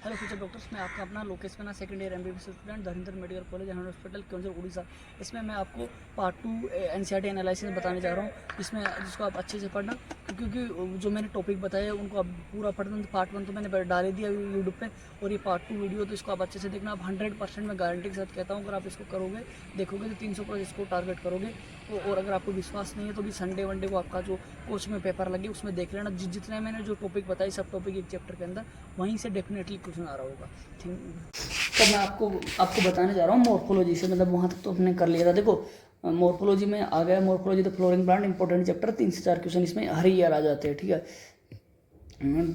Hello future doctors, मैं आपका अपना लोकेश मेना second year MBBS student Dharmendra medical college and hospital केंद्र उड़ीसा। इसमें मैं आपको पार्ट 2 एनसीईआरटी एनालिसिस बताने जा रहा हूँ, जिसको आप अच्छे से पढ़ना, क्योंकि जो मैंने टॉपिक बताया है उनको आप पूरा पढ़ना। पार्ट 1 तो मैंने डाल ही दिया यूट्यूब पे, और ये पार्ट 2 वीडियो, तो इसको आप अच्छे से देखना। आप 100% मैं गारंटी के साथ कहता हूँ, अगर आप इसको करोगे, देखोगे तो 300 प्लस इसको टारगेट करोगे। और अगर आपको विश्वास नहीं है तो भी संडे वनडे को आपका जो कोच में पेपर लगे उसमें देख लेना। जितने मैंने जो टॉपिक बताई, सब टॉपिक एक चैप्टर के अंदर, वहीं से डेफिनेटली क्वेश्चन आ रहा होगा। तो मैं आपको बताने जा रहा हूँ मॉर्फोलॉजी से, मतलब वहाँ तक तो हमने कर लिया था। देखो, मॉर्फोलॉजी में आ गया, morphology the flowering plant important chapter, 3 से 4 क्वेश्चन इसमें हर ईयर आ जाते हैं। ठीक है,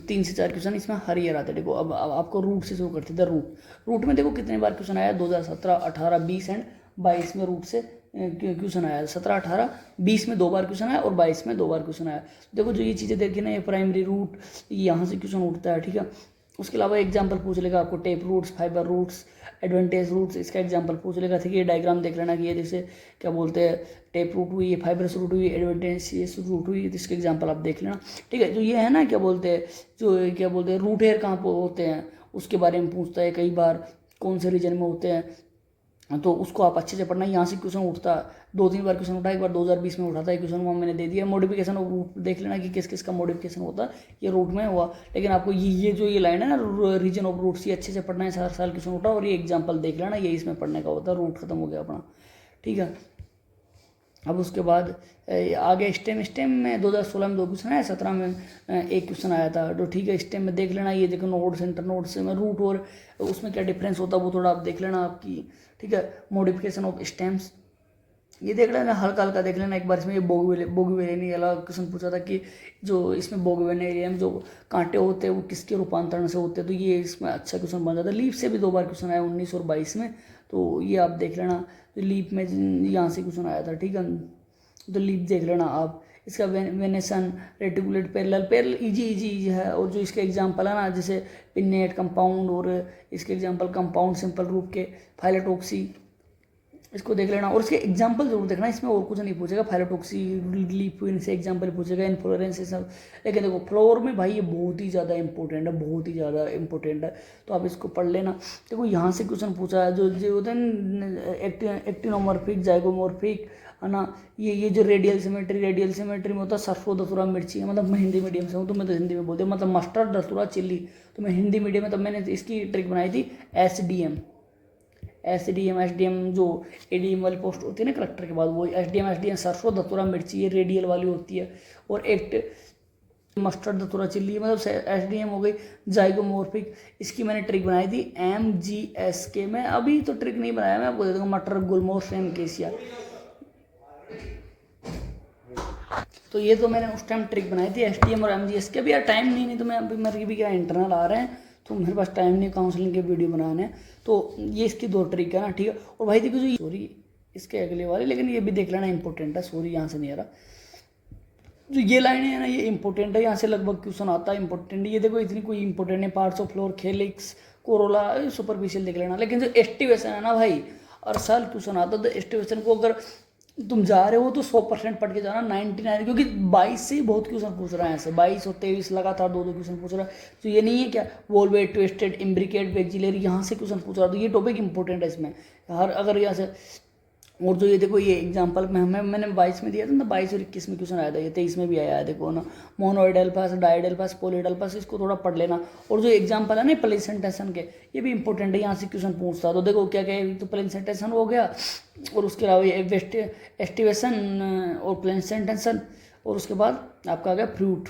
3 से 4 क्वेश्चन इसमें हर ईयर आते हैं। देखो, अब आपको रूट से शुरू करते थे। रूट में देखो कितने बार क्वेश्चन आया, 2017, 18, 20 एंड 22 में रूट से क्वेश्चन आया। 17, 18, 20 में 2 बार क्वेश्चन आया और 22 में 2 बार क्वेश्चन आया। देखो, जो ये चीज़ें देखी ना, ये प्राइमरी रूट, यहाँ से क्वेश्चन उठता है। ठीक है, उसके अलावा एग्जाम्पल पूछ लेगा आपको, tap roots, fibre roots, adventitious roots, इसका एग्जाम्पल पूछ लेगा। ठीक है, ये डायग्राम देख लेना कि ये जैसे क्या बोलते हैं, टेप रूट हुई, फाइबरस रूट हुई, एडवांटेज रूट हुई, इसके एग्जाम्पल आप देख लेना। ठीक है, जो ये है ना, क्या बोलते हैं रूट हेयर कहाँ पर होते हैं, उसके बारे में पूछता है कई बार, कौन से रीजन में होते हैं, तो उसको आप अच्छे से पढ़ना। यहाँ से क्वेश्चन उठता, 2-3 बार क्वेश्चन उठा। एक बार 2020 में उठा था क्वेश्चन, वहाँ मैंने दे दिया। मॉडिफिकेशन ऑफ रूट देख लेना कि किस किस का मॉडिफिकेशन होता है, ये रूट में हुआ। लेकिन आपको ये लाइन है ना, रीजन ऑफ रूट्स, ये अच्छे से पढ़ना है। हर साल क्वेश्चन उठा और ये एग्जाम्पल देख लेना, ये इसमें पढ़ने का होता है। रूट खत्म हो गया अपना। ठीक है, अब उसके बाद आगे स्टेम में 2016 में 2 क्वेश्चन आया, 17 में 1 क्वेश्चन आया था। तो ठीक है, स्टेम में देख लेना। ये देखो, नोड्स, इंटर नोड्स में रूट और उसमें क्या डिफरेंस होता है वो थोड़ा आप देख लेना आपकी। ठीक है, मॉडिफिकेशन ऑफ स्टेम्स ये देख लेना, हल्का हल्का देख लेना। एक बार इसमें ये बोगवेलियन वाला क्वेश्चन पूछा था कि जो इसमें बोगवेलियन में जो कांटे होते हैं वो किसके रूपांतरण से होते हैं, तो ये इसमें अच्छा क्वेश्चन बन जाता है। लीफ से भी 2 बार क्वेश्चन आया, 19 और 22 में, तो ये आप देख लेना। तो लीफ में यहाँ से क्वेश्चन आया था। ठीक है, तो लीफ देख लेना आप। इसका वेनेसन, रेटिकुलेट पैरेलल इजी है। और जो इसके एग्जांपल है ना, जैसे पिन्नेट, कंपाउंड, और इसके एग्जांपल कंपाउंड सिंपल रूप के, फाइलोटॉक्सी, इसको देख लेना। और इसके एग्जांपल जरूर देखना, इसमें और कुछ नहीं पूछेगा। फाइलोटॉक्सी, लीफ से एग्जांपल पूछेगा, इन्फ्लोरेंस, सब। लेकिन देखो, फ्लोर में भाई ये बहुत ही ज़्यादा इंपॉर्टेंट है, बहुत ही ज़्यादा इंपॉर्टेंट है, तो आप इसको पढ़ लेना। देखो, यहाँ से क्वेश्चन पूछा है, जो होते हैं एक्टिनोमॉर्फिक, जाइगोमॉर्फिक, है ना। ये जो रेडियल सिमेट्री में होता है सरसों, दसुरा, मिर्ची, मतलब मैं हिंदी मीडियम से हूँ तो मैं तो हिंदी में बोलती हूँ, मतलब मस्टर्ड, दसुरा, चिल्ली, तो मैं हिंदी मीडियम में, तब मैंने इसकी ट्रिक बनाई थी। एस डी एम जो एडीएम वाली पोस्ट होती है ना कलेक्टर के बाद, वो एस डी एम सरसों, दतुरा, मिर्ची, ये रेडियल वाली होती है। और मस्टर्ड, दतुरा, चिल्ली, मतलब एस डी एम हो गई। जाइगोमॉर्फिक, इसकी मैंने ट्रिक बनाई थी MGS के। मैं अभी तो ट्रिक नहीं बनाया, मैं आपको दे दूँगा। मटर, गुलमोहर, सेम केसिया, तो ये तो मैंने उस टाइम ट्रिक बनाई थी STM और MGS के। अभी यार टाइम नहीं तो मैं अभी मेरे भी क्या इंटरनल आ रहे हैं, तो मेरे पास टाइम नहीं काउंसलिंग के वीडियो बनाने, तो ये इसकी 2 ट्रिक है ना। ठीक है, और भाई देखो, जो सॉरी इसके अगले वाले, लेकिन ये भी देख लेना, इंपॉर्टेंट है। सॉरी, यहाँ से नहीं आ रहा। जो ये लाइनें है ना, ये इंपॉर्टेंट है, यहाँ से लगभग क्वेश्चन आता है इंपॉर्टेंट। ये देखो, इतनी कोई इंपॉर्टेंट है। Parts of flower, calyx, corolla, superficial देख लेना। लेकिन जो एस्टिवेशन है ना भाई, हर साल क्वेश्चन आता है। तो एस्टिवेशन को अगर तुम जा रहे हो तो 100% पढ़ के जाना, 99, क्योंकि 22 से ही बहुत क्वेश्चन पूछ रहा है ऐसे। 22 और 23 लगातार 2-2 क्वेश्चन पूछ रहा है। तो ये नहीं है क्या, वोल्वेट, ट्विस्टेड, इम्ब्रिकेट, वेक्जिलरी, यहाँ से क्वेश्चन पूछ रहा है। तो ये टॉपिक इंपॉर्टेंट है इसमें, हर अगर यहाँ से। और जो ये देखो, ये एग्जांपल मैंने 22 में दिया था ना, 22 और 21 में क्वेश्चन आया था, ये 23 में भी आया है। देखो ना, मोनोइडल्फस, डाइडल्फस, पॉलीडल्फस, इसको थोड़ा पढ़ लेना। और जो एग्जांपल है ना प्लेसेंटेशन के, ये भी इंपॉर्टेंट है, यहाँ से क्वेश्चन पूछता है। तो देखो क्या क्या, तो प्लेसेंटेशन हो गया, और उसके अलावा ये एस्टिवेशन और प्लेसेंटेशन, और उसके बाद आपका आ गया फ्रूट,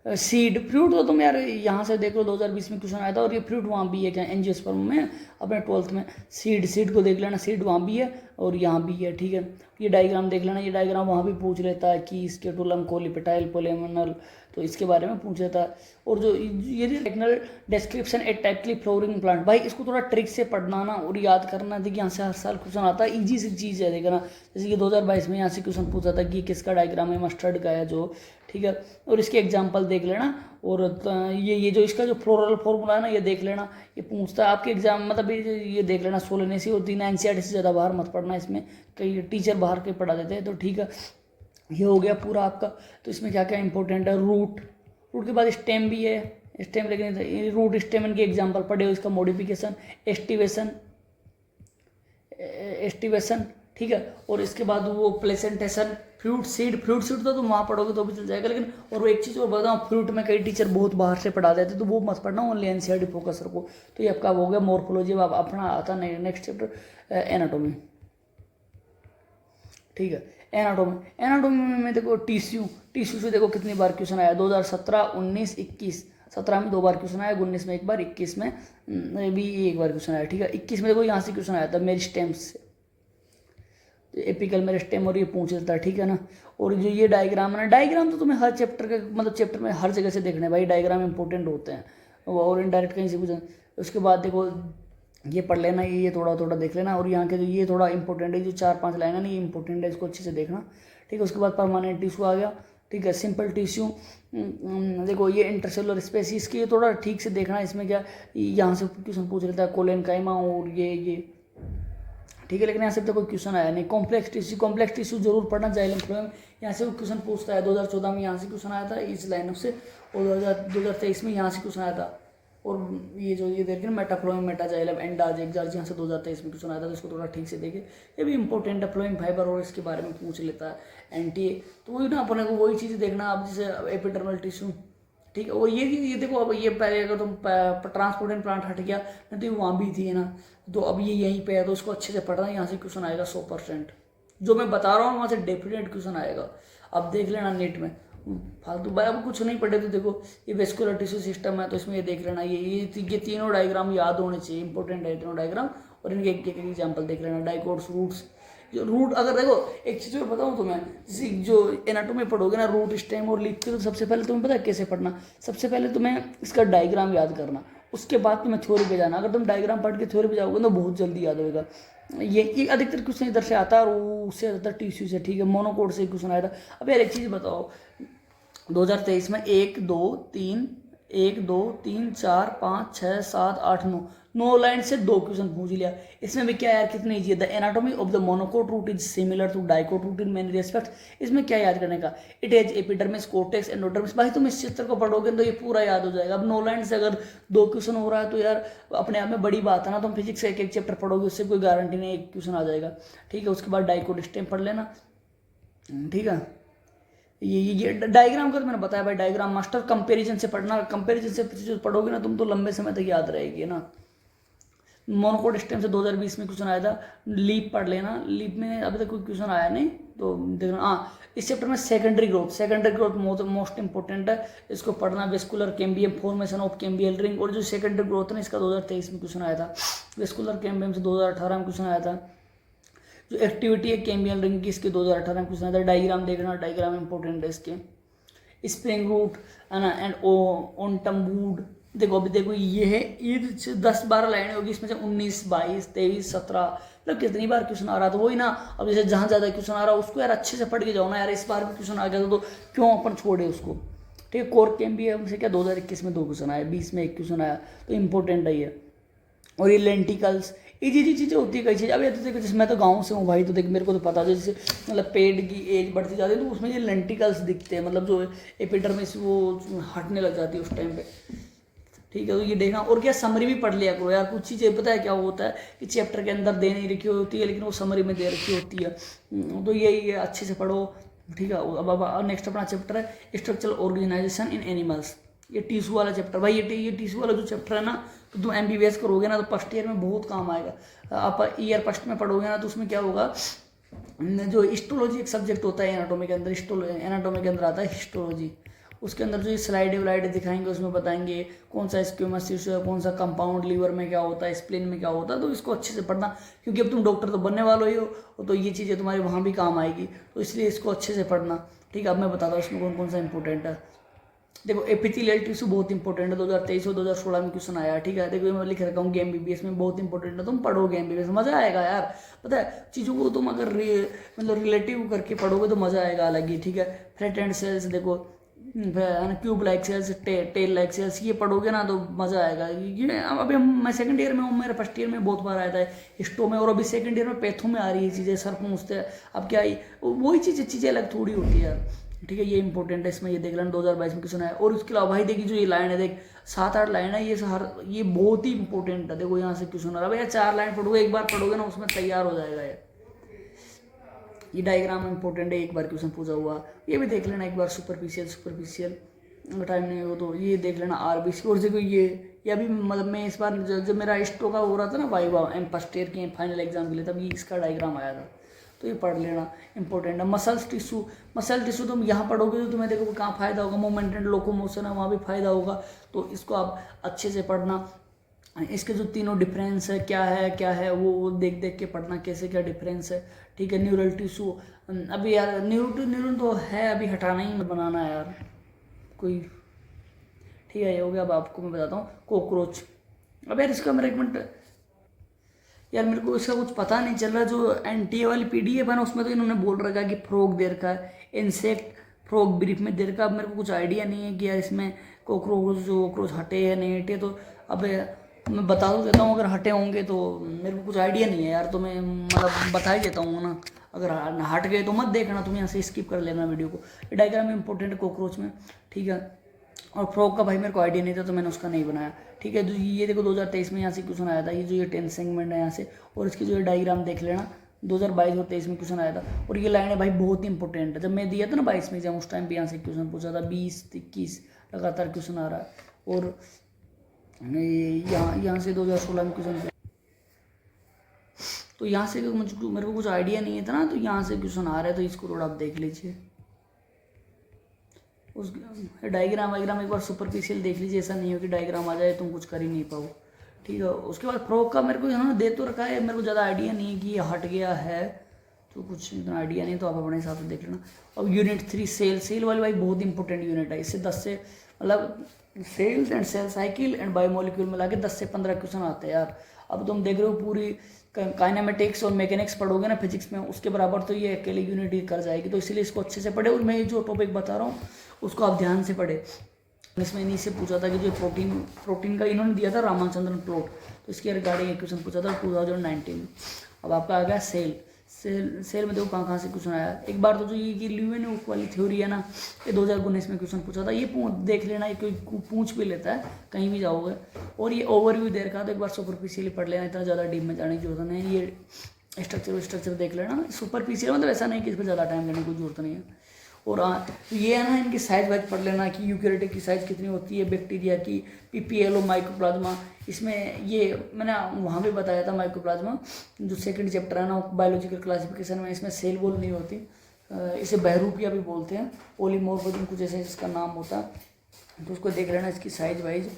सीड। फ्रूट तो तुम यार यहाँ से देख लो, 2020 में क्वेश्चन आया था। और ये फ्रूट वहाँ भी है क्या, एंजियोस्पर्म में, अपने 12th में। सीड को देख लेना, सीड वहाँ भी है और यहाँ भी है। ठीक है, ये डायग्राम देख लेना, ये डायग्राम वहाँ भी पूछ लेता है कि इसके टुलम, कोलिपेटाइल, पोलेमिनल, तो इसके बारे में पूछ लेता है। और जो ये टेक्निकल डिस्क्रिप्शन एटैक्टली फ्लोरिंग प्लांट, भाई इसको थोड़ा ट्रिक से पढ़ना ना, और याद करना। देखिए, यहाँ से हर साल क्वेश्चन आता है, ईजी सी चीज़ है, देखना। जैसे कि 2022 में यहाँ से क्वेश्चन पूछा था कि किसका डायग्राम है, मस्टर्ड का है जो। ठीक है, और इसके एग्जाम्पल देख लेना। और ये जो इसका जो फ्लोरल फॉर्मूला है ना, ये देख लेना, ये पूछता है आपके एग्जाम, मतलब ये देख लेना। 16 से और 3 NCERT से ज़्यादा बाहर मत पढ़ना, इसमें कई टीचर बाहर के पढ़ा देते हैं। तो ठीक है, ये हो गया पूरा आपका। तो इसमें क्या क्या इंपॉर्टेंट है, रूट के बाद स्टेम भी है, स्टेम, लेकिन रूट स्टेमन के एग्जाम्पल पढ़े हो, इसका मॉडिफिकेशन, एस्टिवेशन, ठीक है। और इसके बाद वो प्लेसेंटेशन, फ्रूट सीड तो तुम वहाँ पढ़ोगे तो भी चल जाएगा, लेकिन और वो एक चीज़ और बताऊँ, फ्रूट में कई टीचर बहुत बाहर से पढ़ा देते तो वो मत पढ़ना, ओनली एनसीईआरटी फोकस रखो। तो ये आपका हो गया मॉर्फोलॉजी। अब अपना आता नेक्स्ट चैप्टर एनाटॉमी, ठीक है। एनाटॉमी में देखो टिश्यू से देखो कितनी बार क्वेश्चन आया, 2017, 19, 21। 17 में 2 बार क्वेश्चन आया, 19 में 1 बार, 21 में भी 1 बार क्वेश्चन आया, ठीक है। 21 में देखो यहाँ से क्वेश्चन आया था मेरिस्टेम से, एपिकल मेरिस्टेम, और ये पूछ लेता है, ठीक है ना। और जो ये डायग्राम है ना, डायग्राम तो तुम्हें हर चैप्टर के मतलब चैप्टर में हर जगह से देखने भाई, डायग्राम इंपॉर्टेंट होते हैं, और इनडायरेक्ट कहीं से पूछे। उसके बाद देखो ये पढ़ लेना, ये थोड़ा थोड़ा देख लेना, और यहाँ के जो ये थोड़ा इंपॉर्टेंट है, जो 4-5 लाइन है ना, ये इंपॉर्टेंट है, इसको अच्छे से देखना, ठीक है। उसके बाद परमानेंट टिश्यू आ गया, ठीक है। सिंपल टिश्यू, देखो ये इंटरसेलुलर स्पेसीज की, ये थोड़ा ठीक से देखना, इसमें क्या यहाँ से क्वेश्चन पूछ लेता है, कोलेनकाइमा और ये, ठीक है। लेकिन यहाँ से तो कोई क्वेश्चन आया नहीं। कॉम्प्लेक्स टिश्यू जरूर पढ़ना, जाइलम फ्लोएम, यहाँ से वो क्वेश्चन पूछता है। 2014 में यहाँ से क्वेश्चन आया था इस लाइन से, और 2023 में यहाँ से क्वेश्चन आया था। और ये जो ये देखिए मेटाफ्लोएम, मेटाजाइलम, एंडाज, एक्सार्ज, यहाँ से 2023 में क्वेश्चन आया था, तो इसको थोड़ा ठीक से देखे, ये भी इंपॉर्टेंट है। फ्लोएम फाइबर और इसके बारे में पूछ लेता है एंटी, तो वही ना अपने को वही चीज़ देखना। अब जैसे एपिडर्मल टिश्यू, ठीक है। और ये देखो, अब ये पहले अगर तुम ट्रांसपोर्टेंट प्लांट हट गया नहीं तो वहाँ भी थी ना, तो अब ये यहीं पे है, तो उसको अच्छे से पढ़ना, यहाँ से क्वेश्चन आएगा 100%। जो मैं बता रहा हूँ वहाँ से डेफिनेट क्वेश्चन आएगा। अब देख लेना नेट में, फालतू भाई अब कुछ नहीं पढ़े तो देखो ये वेस्कुलर टिश्यू सिस्टम है, तो इसमें ये देख लेना, ये तीनों डायग्राम याद होने चाहिए, इंपॉर्टेंट है तीनों डायग्राम, और इनके एक एग्जाम्पल देख लेना। डाइकोट्स, रूट्स, जो रूट, अगर देखो एक चीज़ और बताऊँ तुम्हें, जैसे जो एनाटॉमी पढ़ोगे ना, रूट, स्टेम और लीफ के, तो सबसे पहले तुम्हें पता है कैसे पढ़ना, सबसे पहले तुम्हें इसका डायग्राम याद करना, उसके बाद तुम्हें थ्योरी पे जाना। अगर तुम डायग्राम पढ़ के थ्योरी पे जाओगे तो बहुत जल्दी याद होगा। ये अधिकतर क्वेश्चन इधर से आता है, और उससे ज़्यादातर टिश्यू से, ठीक है। मोनोकोट से क्वेश्चन आया था। अब यार एक चीज़ बताओ, 2023 में 1 2 3 4 5 6 7 8 9 लाइन से 2 क्वेश्चन पूछ लिया। इसमें भी क्या यार कितनी इजी है। The anatomy of the monocot root is similar to dicot root in many respects. इसमें क्या याद करने का, it has epidermis, cortex, endodermis. भाई तुम इस चित्र को पढ़ोगे तो ये पूरा याद हो जाएगा। अब 9 लाइन से अगर 2 क्वेश्चन हो रहा है तो यार अपने आप में बड़ी बात है ना। तुम फिजिक्स का एक चैप्टर पढ़ोगे, उससे कोई गारंटी नहीं एक क्वेश्चन आ जाएगा, ठीक है। उसके बाद डाइकोट स्टेम पढ़ लेना, ठीक है। ये डायग्राम का तो मैंने बताया भाई, डायग्राम मास्टर। कंपैरिजन से पढ़ना, कंपैरिजन से जो पढ़ोगे ना तुम तो लंबे समय तक याद रहेगी ना। मोनोकोट स्टेम से 2020 में क्वेश्चन आया था। लीप पढ़ लेना, लीप में अभी तक कोई क्वेश्चन आया नहीं तो देखना। हाँ, इस चैप्टर में सेकेंडरी ग्रोथ मोस्ट इंपॉर्टेंट है, इसको पढ़ना। Vascular cambium, formation of cambial ring, और जो सेकेंडरी ग्रोथ है ना इसका 2023 में क्वेश्चन आया था। वेस्कुलर कैम्बियम से 2018 में क्वेश्चन आया था। जो एक्टिविटी है कैम्बियल रिंग की, इसके 2018 में क्वेश्चन आया था। डायग्राम देखना, डायग्राम इंपॉर्टेंट है इसके। स्प्रिंग रूट है ना, एंड ओंटम वुड। देखो अभी देखो ये है, ये 10-12 लाइन होगी, इसमें से 19 22 23 17 मतलब कितनी बार क्वेश्चन आ रहा था, वही ना। अब जैसे जहाँ ज़्यादा क्वेश्चन आ रहा है उसको यार अच्छे से पढ़ के जाओ ना यार। इस बार भी क्वेश्चन आ गया तो क्यों अपन छोड़े उसको, ठीक है। कोर कैम भी है, हमसे क्या 2021 में 2 क्वेश्चन आया, 20 में 1 क्वेश्चन आया, तो इंपॉर्टेंट है ये। और ये लेंटिकल्स, ये चीज़ें होती है कई चीज़। अब ये तो देखो, जैसे मैं तो गाँव से हूँ भाई, तो देख मेरे को तो पता है, जैसे मतलब पेड़ की एज बढ़ती जाती है तो उसमें ये लेंटिकल्स दिखते हैं, मतलब जो एपिडर्मिस वो हटने लग जाती है उस टाइम पे, ठीक है। तो ये देखना, और क्या समरी भी पढ़ लिया करो यार। कुछ चीज़ें पता है क्या होता है कि चैप्टर के अंदर दे नहीं रखी होती है, लेकिन वो समरी में दे रखी होती है, तो ये अच्छे से पढ़ो, ठीक है। अब नेक्स्ट अपना चैप्टर है स्ट्रक्चरल ऑर्गेनाइजेशन इन एनिमल्स। ये टिश्यू वाला चैप्टर भाई, ये टिश्यू वाला जो चैप्टर है ना, तो तुम MBBS करोगे ना तो फर्स्ट ईयर में बहुत काम आएगा। आप ईयर फर्स्ट में पढ़ोगे ना तो उसमें क्या होगा, जो हिस्टोलॉजी एक सब्जेक्ट होता है एनाटॉमी के अंदर, एनाटॉमी के अंदर आता है हिस्टोलॉजी। उसके अंदर जो ये स्लाइडें वाइडें दिखाएंगे उसमें बताएंगे कौन सा स्क्यूमस टिश्यू है, कौन सा कंपाउंड, लीवर में क्या होता है, स्प्लीन में क्या होता है। तो इसको अच्छे से पढ़ना, क्योंकि अब तुम डॉक्टर तो बनने वाले ही हो, तो ये चीज़ें तुम्हारे वहाँ भी काम आएगी, तो इसलिए इसको अच्छे से पढ़ना, ठीक है। अब मैं बताता हूँ इसमें कौन कौन सा इंपॉर्टेंट है। देखो एपिथेलियल टिश्यू बहुत इंपॉर्टेंट है, 2023 और 2016 में क्वेश्चन आया, ठीक है। देखो मैं लिख रखा हूँ MBBS में बहुत इंपॉर्टेंट है, तुम पढ़ोगे MBBS मजा आएगा यार। पता है चीज़ों को तुम अगर मतलब रिलेटिव करके पढ़ोगे तो मजा आएगा अलग ही, ठीक है। फ्लैटेंड सेल्स देखो, cube like cells, tail like cells, ये पढ़ोगे ना तो मजा आएगा। ये अभी मैं सेकंड ईयर में हूँ, मेरे फर्स्ट ईयर में बहुत बार आया था हिस्टो में, और अभी सेकंड ईयर में पैथो में आ रही है चीज़ें, सर पूछते हैं। अब क्या वही चीज़ें अलग थोड़ी होती है यार। ठीक है, ये इंपॉर्टेंट है, इसमें ये देख लेना 2022 में क्वेश्चन आया। और उसके अलावा भाई देखिए जो ये लाइन है, देख 7-8 लाइन है, ये बहुत ही इंपॉर्टेंट है। देखो यहाँ से क्वेश्चन आ रहा है भैया, 4 लाइन पढ़ोगे, एक बार पढ़ोगे ना उसमें तैयार हो जाएगा ये डायग्राम इंपॉर्टेंट है, एक बार क्वेश्चन पूछा हुआ, ये भी देख लेना एक बार। सुपरफिशियल अगर टाइम नहीं हो तो ये देख लेना आरबीसी। और देखो ये अभी मतलब मैं इस बार जब मेरा स्टो का हो रहा था ना वाइवा फर्स्ट ईयर के फाइनल एग्जाम के लिए, तब ये इसका डायग्राम आया था, तो ये पढ़ लेना इंपॉर्टेंट है। मसल टिश्यू तुम यहाँ पढ़ोगे तो तुम्हें देखो कहाँ फायदा होगा, मूवमेंट एंड लोकोमोशन है वहाँ भी फायदा होगा, तो इसको आप अच्छे से पढ़ना। इसके जो तीनों डिफरेंस है क्या है वो देख देख के पढ़ना, कैसे क्या डिफरेंस है। ठीक है, न्यूरल टिश्यू अभी यार न्यूरल तो है, अभी हटाना ही मत बनाना यार कोई। ठीक है, ये हो गया। अब आपको मैं बताता हूँ कॉकरोच। अब यार इसका मेरा एक मिनट यार, मेरे को इसका कुछ पता नहीं चल रहा। जो एनटीए वाली पीडीएफ है ना, उसमें तो इन्होंने बोल रखा है कि फ्रॉग दे रखा है, इंसेक्ट फ्रॉग ब्रीफ में दे रखा है। अब मेरे को कुछ आइडिया नहीं है कि यार इसमें कॉकरोच हटे या नहीं हटे, तो अब मैं बता तो देता हूँ, अगर हटे होंगे तो मेरे को कुछ आइडिया नहीं है यार, तो मैं मतलब बता ही देता हूँ ना। अगर हट गए तो मत देखना, तुम यहाँ से स्किप कर लेना वीडियो को। ये डायग्राम इंपॉर्टेंट है कॉकरोच में, ठीक है। और फ्रॉग का भाई मेरे को आइडिया नहीं था, तो मैंने उसका नहीं बनाया, ठीक है। तो ये देखो 2023 में यहाँ से क्वेश्चन आया था, ये जो ये 10 सेगमेंट है यहाँ से, और इसकी जो ये डायग्राम देख लेना 2022 और 23 में क्वेश्चन आया था। और ये लाइन है भाई बहुत ही इंपॉर्टेंट है, जब मैं दिया था ना 22 में एग्जाम, उस टाइम भी यहाँ से क्वेश्चन पूछा था, 20-21 लगातार क्वेश्चन आ रहा है। और यहाँ से 2016 में क्वेश्चन, तो यहाँ से मेरे को कुछ आइडिया नहीं था ना, तो यहाँ से क्वेश्चन आ रहा है, तो इसको थोड़ा आप देख लीजिए। उस डायग्राम एक बार सुपरफिशियल देख लीजिए, ऐसा नहीं हो कि डायग्राम आ जाए तुम कुछ कर ही नहीं पाओ, ठीक है। उसके बाद फ्रॉग का मेरे को यहाँ दे तो रखा है, मेरे को ज़्यादा आइडिया नहीं है कि ये हट गया है, तो कुछ इतना आइडिया नहीं, तो आप अपने हिसाब से देख लेना। अब यूनिट 3 सेल वाली भाई बहुत इंपॉर्टेंट यूनिट है, इससे 10 से मतलब cells and cell cycle and biomolecule मिला के 10 से 15 क्वेश्चन आते हैं यार। अब तुम देख रहे हो पूरी काइनेमेटिक्स और मैकेनिक्स पढ़ोगे ना फिजिक्स में, उसके बराबर तो ये अकेले यूनिट ही कर जाएगी, तो इसीलिए इसको अच्छे से पढ़े। और मैं जो टॉपिक बता रहा हूँ उसको आप ध्यान से पढ़े। इसमें इन्हीं से पूछा था कि जो प्रोटीन का इन्होंने दिया था रामाचंद्रन प्लॉट, तो इसके रिगार्डिंग एक क्वेश्चन पूछा था 2019 में। अब आपका आ गया सेल में देखो कहाँ से क्वेश्चन आया। एक बार तो जो ये ल्यूवेनहुक वाली थ्योरी है ना, ये 2019 में क्वेश्चन पूछा था, ये देख लेना, ये कोई पूछ भी लेता है कहीं भी जाओगे। और ये ओवरव्यू दे रखा, तो एक बार सुपरफिशियली पढ़ लेना, इतना ज़्यादा डीप में जाने की जरूरत नहीं है। ये स्ट्रक्चर देख लेना, सुपरफिशियल मतलब ऐसा नहीं कि इस पर ज़्यादा टाइम देने की जरूरत नहीं है। और ये है ना, इनकी साइज वाइज पढ़ लेना कि यूकैरियोटिक की साइज कितनी होती है, बैक्टीरिया की, पीपीएल और माइक्रोप्लाज्मा। इसमें ये मैंने वहाँ भी बताया था, माइक्रोप्लाज्मा जो सेकंड चैप्टर है ना बायोलॉजिकल क्लासिफिकेशन में, इसमें सेल वॉल नहीं होती, इसे बहरूपिया भी बोलते हैं, पॉलीमॉर्फिज्म कुछ ऐसे इसका नाम होता है, तो उसको देख लेना इसकी size wise.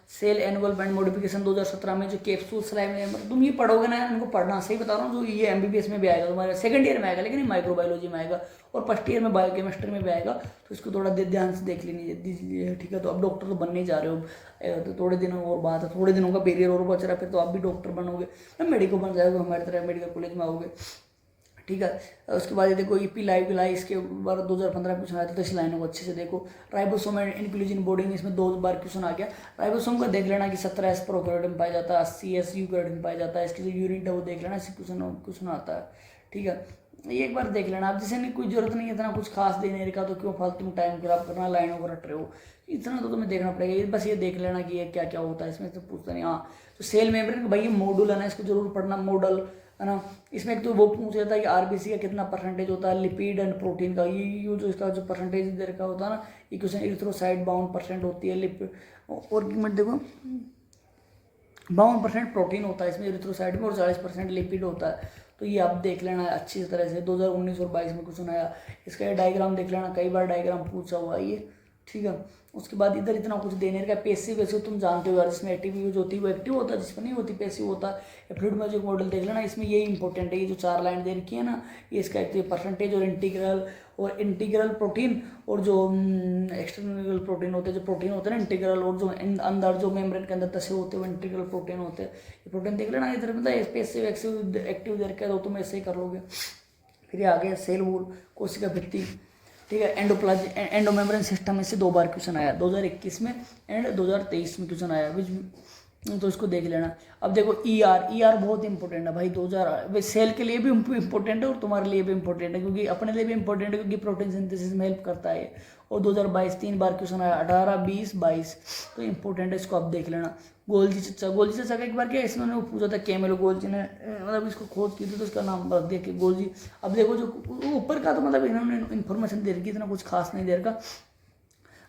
Cell annual band modification 2017 में जो कैप्सूल स्लाइम, तुम ये पढ़ोगे ना, इनको पढ़ना, सही बता रहा हूँ, जो ये एमबीबीएस में भी आएगा, तुम्हारे सेकंड ईयर में आएगा, लेकिन माइक्रोबायोलॉजी में आएगा, और फर्स्ट ईयर में बायोकेमिस्ट्री में भी आएगा, तो इसको थोड़ा ध्यान से देख दीजिए, ठीक है। तो अब डॉक्टर तो बनने जा रहे हो, तो थोड़े दिनों और बात है, थोड़े दिनों का बैरियर और बच रहा है, फिर तो आप भी डॉक्टर बनोगे, मेडिको बन जाओगे, हमारी तरह मेडिकल कॉलेज में आओगे, ठीक है। उसके बाद ये देखो ईपी लाइव इसके बार 2015 क्वेश्चन आया था, तो इस लाइनों को अच्छे से देखो। राइबोसोम एंड इंक्लूजन बॉडी में इसमें 2 बार क्वेश्चन आ गया। राइबोसोम का देख लेना कि 17S प्रोकैरियोट में पाया जाता है, 80S यूकैरियोट में पाया जाता है, इसकी जो यूनिट है वो देख लेना, इससे क्वेश्चन आता है, ठीक है। ये एक बार देख लेना आप, जैसे नहीं कोई जरूरत नहीं है इतना कुछ खास देने का, तो क्यों फालतू में टाइम खराब करना, लाइनों को रट रहे हो, इतना तो तुम्हें देखना पड़ेगा। बस ये देख लेना कि ये क्या क्या होता है, इसमें तो पूछता नहीं। हाँ, तो सेल मेम्ब्रेन भाई ये मॉड्यूल है ना, इसको जरूर पढ़ना, मॉडल है ना। इसमें एक तो वो पूछ रहा था कि आरबीसी का कितना परसेंटेज होता है, लिपिड एंड प्रोटीन का, ये जो इसका जो परसेंटेज दे रखा होता है ना, ये क्वेश्चन इरिथ्रोसाइट 52% होती है, लिपिड और देखो 52% प्रोटीन होता है इसमें इरिथ्रोसाइट में, और 40% लिपिड होता है, तो ये आप देख लेना अच्छी तरह से। 2019 और 22 में क्वेश्चन आया, इसका ये डायग्राम देख लेना, कई बार डायग्राम पूछा हुआ है ये, ठीक है। उसके बाद इधर इतना कुछ देने का, पैसिव वैसे तुम जानते हो यार, जिसमें एक्टिव यूज होती है वो एक्टिव होता है, जिसमें नहीं होती पैसिव होता है। फ्लूइड मैजिक मॉडल देख लेना, इसमें ये इंपॉर्टेंट है, ये जो 4 लाइन दे रखी है ना, ये इसका एक्टिव परसेंटेज और इंटीग्रल प्रोटीन, और जो एक्सटर्नल प्रोटीन होते हैं, जो प्रोटीन होते हैं ना इंटीग्रल, और जो अंदर जो मेम्ब्रेन के अंदर दसे होते हैं वो इंटीग्रल प्रोटीन होते हैं। ये प्रोटीन देख लेना, इधर मतलब पैसिव एक्टिव दे रखा है, तो तुम ऐसे ही कर लोगे। फिर आगे सेल वॉल, कोशिका भित्ति, ठीक है। एंडोमेम्ब्रेन सिस्टम में से 2 बार क्वेश्चन आया, 2021 में एंड 2023 में क्वेश्चन आया, तो इसको देख लेना। अब देखो ई आर बहुत इंपॉर्टेंट है भाई, 2000 सेल के लिए भी इम्पोर्टेंट है और तुम्हारे लिए भी इम्पोर्टेंट है, क्योंकि अपने लिए भी इम्पोर्टेंट है क्योंकि प्रोटीन सिंथेसिस में हेल्प करता है। और 2022 3 बार क्वेश्चन आया, 18, 20, 22, तो इंपॉर्टेंट है, इसको आप देख लेना। गोलजी चचा का एक बार क्या इसमें वो पूछा था कैमेलो गोलजी ने, मतलब इसको खोज की थी तो उसका नाम रख दिया कि गोलजी। अब देखो जो ऊपर का तो मतलब इन्होंने इन्फॉर्मेशन दे रखी, इतना कुछ खास नहीं दे रखा।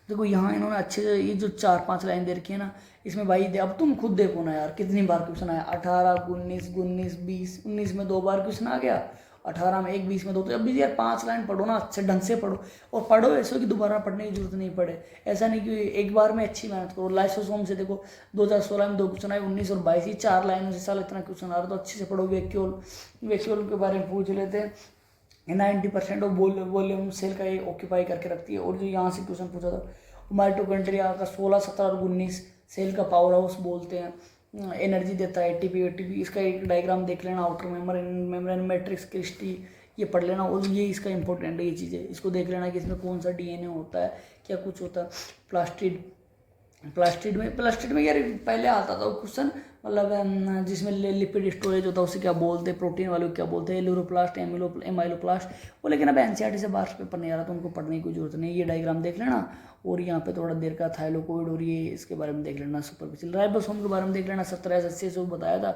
देखो यहाँ इन्होंने अच्छे से ये जो 4-5 लाइन दे रखी है ना, इसमें भाई अब तुम खुद देखो ना यार कितनी बार क्वेश्चन आया, 18, 19, 20, 19 में 2 बार क्वेश्चन आ गया, 18 में 1, 20 में 2, तो अब भी यार 5 लाइन पढ़ो ना, अच्छे ढंग से पढ़ो, और पढ़ो ऐसे कि दोबारा पढ़ने की जरूरत नहीं पड़े। ऐसा नहीं कि एक बार में अच्छी मेहनत करो। लाइसोसोम से देखो 2016 में 2 क्वेश्चन आए, 19 और 22, 4 लाइनों से साल इतना क्वेश्चन आ रहा, तो अच्छे से पढ़ो। वैक्यूल के बारे में पूछ लेते हैं, 90% ऑफ वॉल्यूम सेल का ये ऑक्यूपाई करके रखती है। और जो यहाँ से क्वेश्चन पूछा था माइटोकॉन्ड्रिया का 16, 17 और 19 सेल का पावर हाउस बोलते हैं, एनर्जी देता है एटीपी। इसका एक डायग्राम देख लेना, आउटर मेम्ब्रेन मैट्रिक्स क्रिस्टी, ये पढ़ लेना। और ये इसका इंपॉर्टेंट है ये चीज़ें, इसको देख लेना कि इसमें कौन सा डीएनए होता है, क्या कुछ होता है। प्लास्टिड में यार पहले आता था क्वेश्चन, मतलब जिसमें लिपिड स्टोरेज होता है उसे क्या बोलते हैं, प्रोटीन वाले को क्या बोलते हैं, एलोरोप्लास्ट, एमाइलोप्लास्ट वो। लेकिन अब एनसीईआरटी से बाहर पेपर नहीं आ रहा तो उनको पढ़ने की कोई जरूरत नहीं। ये डायग्राम देख लेना, और यहाँ पे थोड़ा देर का थाइलोकोइड और ये इसके बारे में देख लेना। सुपरफिशियल राइबोसोम के बारे में देख लेना, 17 से बताया था।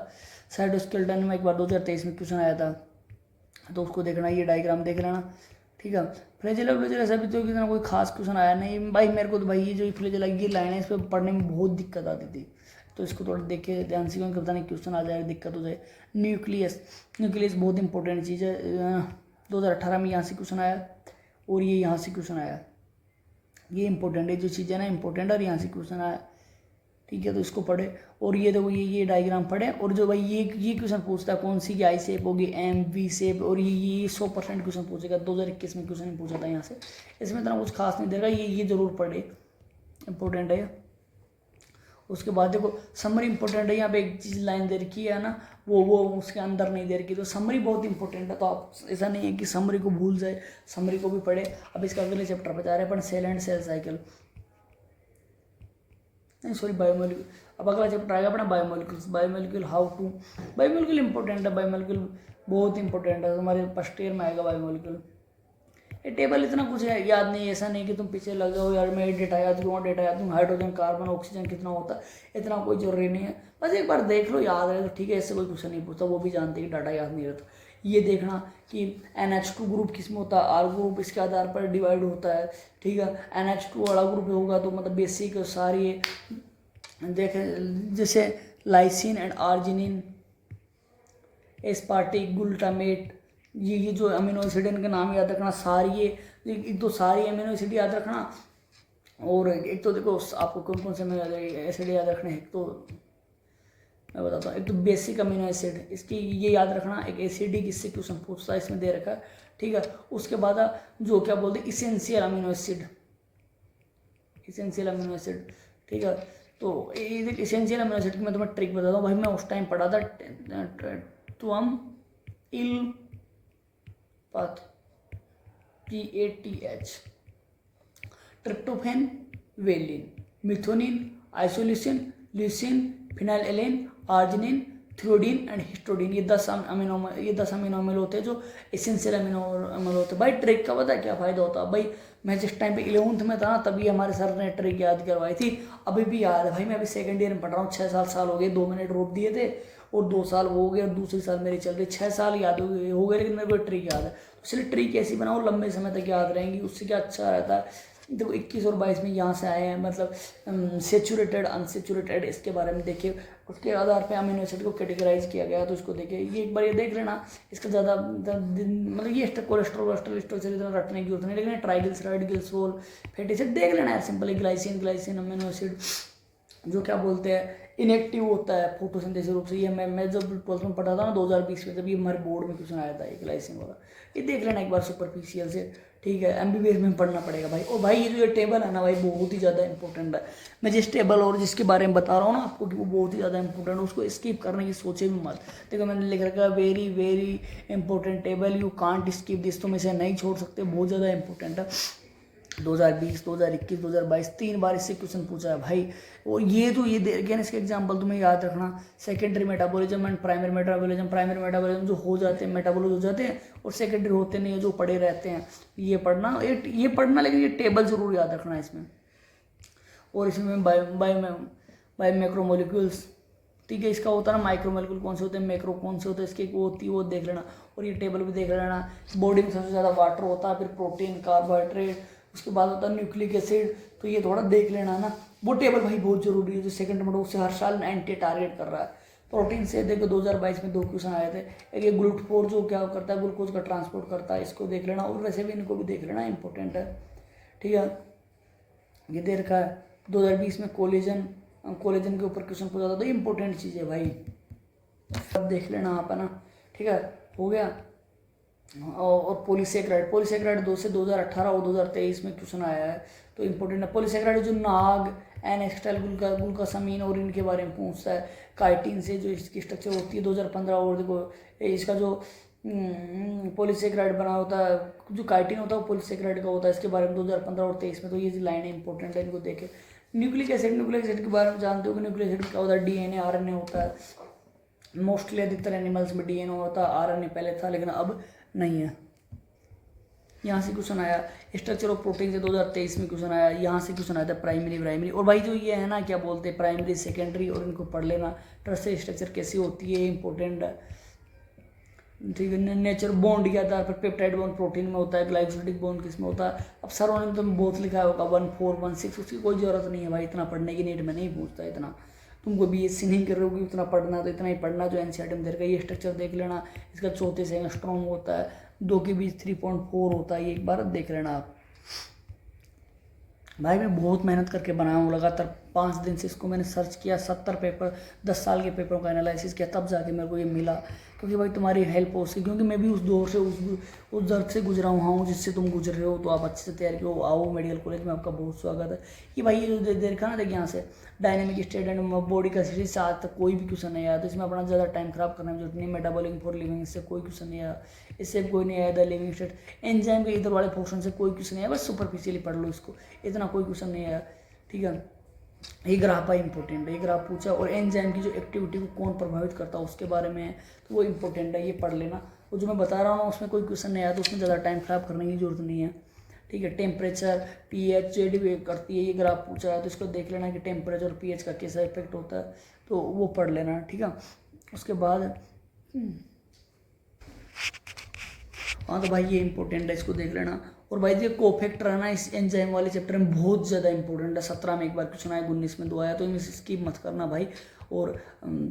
साइटोस्केलेटन में एक बार 2023 में क्वेश्चन आया था, तो उसको देखना, ये डायग्राम देख लेना, ठीक है। फ्लैजेला अभी तो कितना कोई खास क्वेश्चन आया नहीं भाई मेरे को, तो भाई ये जो फ्लैजेला की लाइन है इस पर पढ़ने में बहुत दिक्कत आती थी, तो इसको थोड़ा देख के ध्यान से, क्योंकि पता नहीं क्वेश्चन आ जाए दिक्कत हो जाए। न्यूक्लियस बहुत इंपॉर्टेंट चीज़ है, 2018 में यहाँ से क्वेश्चन आया और ये यहाँ से क्वेश्चन आया। ये इंपॉर्टेंट है, जो चीज़ें ना इंपॉर्टेंट, और यहाँ से क्वेश्चन आया, ठीक है। तो इसको पढ़े, और ये देखो ये डायग्राम पढ़े। और जो भाई ये क्वेश्चन पूछता है कौन सी की आई शेप होगी, एम वी शेप, और ये 100% क्वेश्चन पूछेगा। 2021 में क्वेश्चन पूछा था यहाँ से, इसमें इतना कुछ खास नहीं देगा, ये जरूर पढ़े, इंपॉर्टेंट है। उसके बाद देखो समरी इंपॉर्टेंट है, यहाँ पे एक चीज़ लाइन दे रखी है ना, वो उसके अंदर नहीं दे रखी, तो समरी बहुत इंपॉर्टेंट है। तो आप ऐसा नहीं है कि समरी को भूल जाए, समरी को भी पढ़े। अब इसका अगले चैप्टर पर जा रहे हैं अपन, सेल एंड सेल साइकिल, नहीं सॉरी बायोमोलिक्यूल। अब अगला चैप्टर आएगा अपना biomolecule how to. Biomolecule important है, बायोमोलिक्यूल बहुत इंपॉर्टेंट है, हमारे फर्स्ट ईयर में आएगा बायोमोलिक्यूल। ये टेबल इतना कुछ है याद नहीं, ऐसा नहीं कि तुम पीछे लग जाओ यार मैं डेटा याद करूँगा, डेटा याद करूँ, हाइड्रोजन कार्बन ऑक्सीजन कितना होता है, इतना कोई जरूरी नहीं है। बस एक बार देख लो, याद है तो ठीक है, इससे कोई क्वेश्चन नहीं पूछता, वो भी जानते हैं कि डाटा याद नहीं रहता। ये देखना कि NH2 ग्रुप किस में होता है, R ग्रुप इसके आधार पर डिवाइड होता है, ठीक है। NH2 वाला ग्रुप होगा तो मतलब बेसिक सारी देखें, जैसे lysine and arginine, aspartic, glutamate, ये जो अमीनो एसिड इनके नाम याद रखना सारी, ये तो सारी अमीनो एसिड याद रखना। और एक तो देखो आपको कौन कौन से अमीनो एसिड याद रखने हैं, एक तो मैं बताता हूँ, एक तो बेसिक अमीनो एसिड, इसकी ये याद रखना। एक एसिडिक, इससे क्वेश्चन पूछता है, इसमें दे रखा है, ठीक है। उसके बाद जो क्या बोलते हैं इसेंशियल अमीनो एसिड, ठीक है। तो इसेंशियल अमीनो एसिड की मैं तुम्हें ट्रिक बताता हूँ भाई, मैं उस टाइम पढ़ा था ट्वम इल पाथ, PATH, tryptophan, valine, methionine, isoleucine, leucine, phenylalanine, arginine, threonine and histidine, ये 10 अमीनो अमील होते हैं जो एसेंशियल अमीनो अमील होते हैं। भाई ट्रिक का पता है क्या फ़ायदा होता है भाई, मैं जिस टाइम पे 11th में था ना तभी हमारे सर ने ट्रिक याद करवाई थी, अभी भी याद है भाई। मैं अभी सेकंड ईयर में पढ़ रहा हूँ, 6-7 साल हो गए, 2 महीने ड्रॉप दिए थे और 2 साल वो हो गए और दूसरी साल मेरी चल रही, 6 साल याद हो गए, लेकिन मेरे को ट्रिक याद है। इसलिए ट्रिक ऐसी बनाओ लंबे समय तक याद रहेंगी, उससे क्या अच्छा रहता है। देखो 21 और 22 में यहाँ से आए हैं, मतलब सेचुरेटेड अनसेचुरेटेड, इसके बारे में देखिए, उसके आधार पे अमीनो एसिड को कैटेगराइज किया गया, तो इसको देखिए, ये एक बार ये देख लेना। इसका ज़्यादा मतलब ये कोलेस्ट्रॉल से इतना रटने की जरूरत नहीं, लेकिन ट्राइग्लिसराइड, ग्लिसरॉल, फैटी एसिड देख लेना यार सिंपली। ग्लाइसिन अमीनो एसिड जो क्या बोलते हैं इनएक्टिव होता है फोटोसिंथेसिस रूप से, ये मैं जब 12th में पढ़ा था ना 2020 में, तब ये हमारे बोर्ड में क्वेश्चन आया था ये ग्लाइसिन वाला, ये देख लेना एक बार सुपरफिशियल से, ठीक है। MBBS में पढ़ना पड़ेगा भाई। और भाई ये जो ये टेबल है ना भाई बहुत ही ज़्यादा इंपॉर्टेंट है, मैं जिस टेबल और जिसके बारे में बता रहा हूँ ना आपको कि वो बहुत ही ज़्यादा इंपॉर्टेंट है, उसको स्किप करने की सोचे भी मत। देखो मैंने लिख रखा है very very important table, you can't skip this, तुम इसे नहीं छोड़ सकते, बहुत ज़्यादा इंपॉर्टेंट है। 2020, 2021, 2022 3 बार इससे क्वेश्चन पूछा है भाई। और ये दे रखे हैं इसके एग्जाम्पल, तुम्हें याद रखना। Secondary metabolism and primary metabolism. Primary metabolism जो हो जाते हैं, मेटाबॉलिज्म हो जाते हैं, और सेकेंडरी होते नहीं है, जो पड़े रहते हैं। ये पढ़ना लेकिन ये टेबल जरूर याद रखना है इसमें। और इसमें बायो मैक्रोमोलिक्यूल्स, ठीक है, इसका होता है ना माइक्रोमोलिक्यूल कौन से होते हैं, मैक्रो कौन से होते हैं, इसकी वो होती है, वो देख लेना। और ये टेबल भी देख लेना। बॉडी में सबसे ज़्यादा वाटर होता है, फिर प्रोटीन, कार्बोहाइड्रेट, उसके बाद होता है न्यूक्लिक एसिड। तो ये थोड़ा देख लेना ना, वो टेबल भाई बहुत जरूरी है। जो सेकंड में उससे हर साल 90 टारगेट कर रहा है। प्रोटीन से देखो 2022 में 2 क्वेश्चन आए थे। एक ये ग्लूकोज जो क्या करता है, ग्लूकोज का ट्रांसपोर्ट करता है, इसको देख लेना। और वैसे भी इनको भी देख लेना, इंपॉर्टेंट है, ठीक है। ये दे रखा है 2020 में कोलेजन के ऊपर क्वेश्चन पूछा था, तो इंपॉर्टेंट चीज़ है भाई, सब देख लेना आप, है ना, ठीक है, हो गया। और पॉलीसेक्राइड 2 से 2018 और 2023 में क्वेश्चन आया है, तो इंपॉर्टेंट है। पॉलीसेक्राइड जो नाग, एन एक्सटाइल ग्लूकासामीन और इनके बारे में पूछता है। काइटिन से जो इसकी स्ट्रक्चर होती है 2015। और देखो इसका जो पॉलीसेक्राइड बना होता है, जो काइटिन होता है वो पॉलीसेक्राइड का होता है, इसके बारे में 2015 और 23 में। तो ये लाइन इंपॉर्टेंट है, इनको देखे। न्यूक्लिक एसिड के बारे में जानते हो कि न्यूक्लिक एसिड क्या होता है, डीएनए आरएनए होता है। मोस्टली अधिकतर एनिमल्स में डीएनए होता है, आरएनए पहले था लेकिन अब नहीं है। यहाँ से क्वेश्चन आया। स्ट्रक्चर ऑफ प्रोटीन से 2023 में क्वेश्चन आया। यहाँ से क्वेश्चन आया था प्राइमरी। और भाई जो ये है ना, क्या बोलते हैं, प्राइमरी सेकेंडरी, और इनको पढ़ लेना। टर्सरी स्ट्रक्चर कैसी होती है, इंपॉर्टेंट है, ठीक है। नेचर बॉन्ड के आधार पर पेप्टाइड बॉन्ड प्रोटीन में होता है, ग्लाइकोलिटिक बॉन्ड किस में होता है। अब सरों ने तो बहुत लिखा होगा 1, 4, 1, 6, उसकी कोई ज़रूरत नहीं है भाई, इतना पढ़ने की। नीट में नहीं पूछता इतना। तुमको बीएससी नहीं कर रहे हो कि उतना पढ़ना, तो इतना ही पढ़ना जो एनसीईआरटी में दे रखा है। ये स्ट्रक्चर देख लेना। इसका 34 एंगस्ट्रॉम होता है, 2 के बीच 3.4 होता है। ये एक बार देख लेना आप। भाई मैं बहुत मेहनत करके बनाया हूँ, लगातार 5 दिन से इसको मैंने सर्च किया। 70 पेपर, 10 साल के पेपरों का एनालिसिस किया, तब जाके मेरे को ये मिला। क्योंकि भाई तुम्हारी हेल्प हो सके, क्योंकि मैं भी उस दौर से उस दर्द से गुजरा हुआ हूँ जिससे तुम गुजर रहे हो। तो आप अच्छे से तैयार करो, आओ मेडिकल कॉलेज में, आपका बहुत स्वागत है। ये भाई ये जो देखा ना, देखिए यहाँ से डायनेमिक स्टेट एंड बॉडी का सीरीज से आज तक कोई भी क्वेश्चन नहीं आया। तो इसमें अपना ज़्यादा टाइम खराब करने में जरूरत नहीं। मेटाबॉलिक फॉर लिविंग इससे कोई क्वेश्चन नहीं आया, इससे कोई नहीं आया। द लिविंग स्टेट एंजाइम के इधर वाले पोर्शन से कोई क्वेश्चन नहीं आया, बस सुपरफिशियली पढ़ लो इसको, इतना कोई क्वेश्चन नहीं आया, ठीक है। ये ग्राफ है इंपॉर्टेंट है, ये ग्राफ पूछा। और एंजाइम की जो एक्टिविटी को कौन प्रभावित करता है उसके बारे में है, तो वो इंपॉर्टेंट है, ये पढ़ लेना। और जो मैं बता रहा हूँ उसमें कोई क्वेश्चन नहीं आया, तो उसमें ज़्यादा टाइम खराब करने की जरूरत नहीं है, ठीक है। टेम्परेचर, पीएच, जेडी करती है, ये ग्राफ पूछा है, तो इसको देख लेना कि टेम्परेचर और पीएच का कैसा इफेक्ट होता है, तो वो पढ़ लेना, ठीक है। उसके बाद हाँ, तो भाई ये इंपॉर्टेंट है, इसको देख लेना। और भाई ये कोफैक्टर है ना, इस एंजाइम वाले चैप्टर में बहुत ज़्यादा इंपॉर्टेंट है। 17 में एक बार क्वेश्चन आया, 19 में 2 आया, तो इनमें स्किप मत करना भाई। और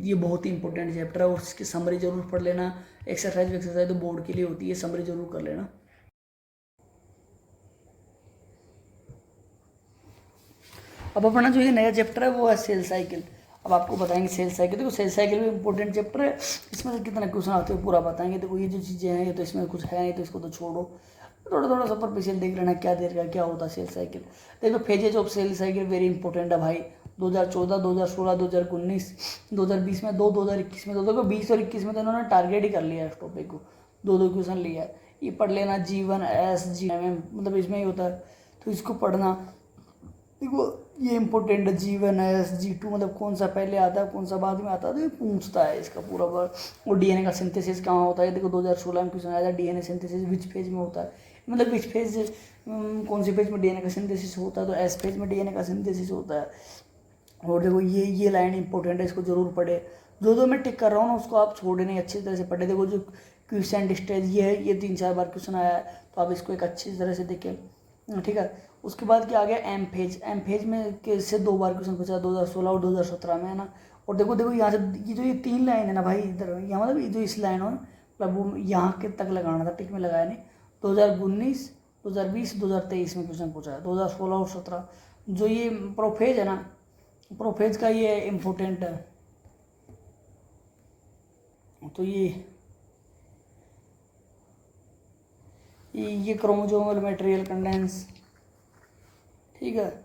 ये बहुत ही इंपॉर्टेंट चैप्टर है, और इसकी समरी जरूर पढ़ लेना। एक्सरसाइज तो बोर्ड के लिए होती है, समरी जरूर कर लेना। अब अपना जो ये नया चैप्टर है वो है सेल साइकिल। अब आपको बताएंगे सेल साइकिल। देखो सेल साइकिल भी इंपॉर्टेंट चैप्टर है, इसमें से कितना क्वेश्चन आते हैं पूरा बताएंगे। देखो ये जो चीज़ें हैं, ये तो इसमें कुछ है नहीं, तो इसको तो छोड़ो। थोड़ा सुपरफिशियल देख लेना, क्या दे रहा है, क्या होता है सेल साइकिल। देखो phases of cell cycle very important है भाई। 2014, 2016, 2019, 2020 में 2, 2021 में 2। देखो 20 और 21 में तो इन्होंने टारगेट ही कर लिया इस टॉपिक को, 2 क्वेश्चन लिया है। ये पढ़ लेना, G1 S G मतलब इसमें ही होता है, तो इसको पढ़ना। देखो ये इंपॉर्टेंट है, G1 S G2 मतलब कौन सा पहले आता है कौन सा बाद में आता है, तो ये पूछता है इसका पूरा बार। और डीएनए का सिंथेसिस कहाँ होता है, देखो 2016 में क्वेश्चन आया था, डीएनए सिंथेसिस विच फेज में होता है, मतलब विच फेज कौन सी फेज में डीएनए का सिंथेसिस होता है, तो एस फेज में डीएनए का सिंथेसिस होता है। और देखो ये लाइन इंपॉर्टेंट है, इसको जरूर पढ़े। जो मैं टिक कर रहा हूँ ना उसको आप छोड़े नहीं, अच्छी तरह से पढ़े। देखो जो क्विसेंट स्टेज ये है, ये 3-4 बार क्वेश्चन आया है, तो आप इसको एक अच्छी तरह से देखें, ठीक है। उसके बाद क्या आ गया, एम फेज में से 2 बार क्वेश्चन पूछा, 2016 और 2017 में, है ना। और देखो यहाँ से ये 3 लाइन है ना भाई, इधर यहाँ मतलब ये जो इस लाइन हो मतलब वो यहाँ के तक लगाना था, टिक में लगाया नहीं। 2019, 2020, 2023 में क्वेश्चन पूछा है, 2016 और 17। जो ये प्रोफेज है ना, प्रोफेज का ये इम्पोर्टेंट है। तो ये क्रोमोसोमल मटेरियल कंडेंस, ठीक है।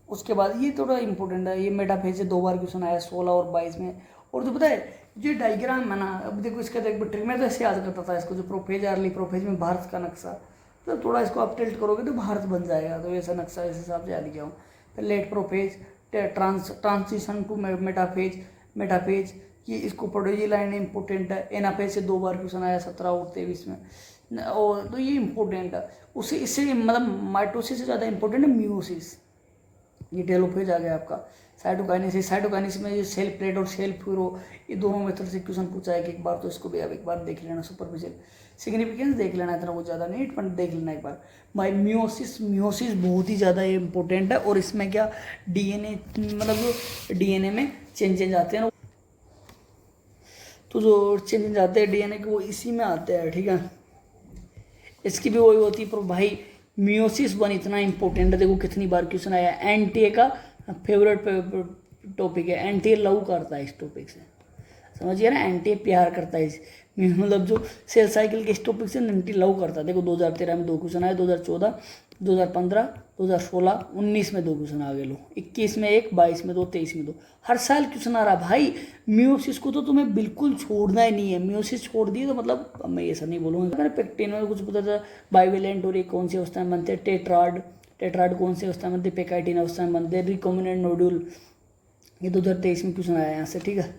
उसके बाद ये थोड़ा इंपॉर्टेंट है, ये मेटाफेज से 2 बार क्वेश्चन आया, 16 और 22 में। और जो पता है ये डायग्राम है ना, अब देखो इसका देख ट्रिक में तो ऐसे याद करता था इसको, जो प्रोफेज अर्ली प्रोफेज में भारत का नक्शा, तो थोड़ा इसको आप टिल्ट करोगे तो भारत बन जाएगा। तो ऐसा नक्शा इस हिसाब से याद किया हूँ। फिर late prophase, transition to metaphase, metaphase ये इसको पढ़ो, ये लाइन इंपॉर्टेंट है। एनाफेज से 2 बार क्वेश्चन आया 17 और 23 में, और तो ये इंपॉर्टेंट है। उससे इससे मतलब माइटोसिस से ज़्यादा इंपॉर्टेंट है म्यूसिस। ये टेलोफेज आ गया आपका। साइटोकाइनेसिस, साइटोकाइनेसिस में ये सेल प्लेट और सेल फ्यूरो, ये दोनों मेथड से क्वेश्चन पूछा है कि एक बार, तो इसको भी आप एक बार देख लेना। सुपरफिशियल सिग्निफिकेंस देख लेना, इतना कुछ ज़्यादा नहीं, पर देख लेना एक बार। भाई म्यूसिस, म्यूसिस बहुत ही ज़्यादा इंपॉर्टेंट है। और इसमें क्या डीएनए, मतलब जो डीएनए में चेंजेस आते हैं, तो जो चेंजेस आते हैं डीएनए के वो इसी में आते हैं, ठीक है। इसकी भी वही होती है। पर भाई म्यूसिस 1 इतना इंपॉर्टेंट है, देखो कितनी बार क्वेश्चन आया। एनटीए का फेवरेट टॉपिक है, एनटीए लव करता है इस टॉपिक से, समझिए ना। एनटीए प्यार करता है इस, मतलब जो सेल साइकिल के इस टॉपिक से एनटी लव करता है। देखो 2013 में 2 क्वेश्चन आए, 2014, 2015, 2016, 19 में 2 क्वेश्चन आ गए लो, 21 में 1, 22 में 2, 23 में 2, हर साल क्वेश्चन आ रहा। भाई म्यूसिस को तो तुम्हें बिल्कुल छोड़ना ही नहीं है। म्यूसिस छोड़ दिए तो मतलब, अब मैं ऐसा नहीं बोलूँगा, मैंने पेक्टिन में कुछ पता था। बाइवेलेंट और ये कौन से अवस्था में बनते हैं, टेट्राड, टेट्राड कौन से अवस्था में बनते हैं, पेकाइटिन अवस्था में बनते हैं, रिकॉम्बिनेंट नोड्यूल, ये 2023 में क्वेश्चन आया यहाँ से, ठीक है।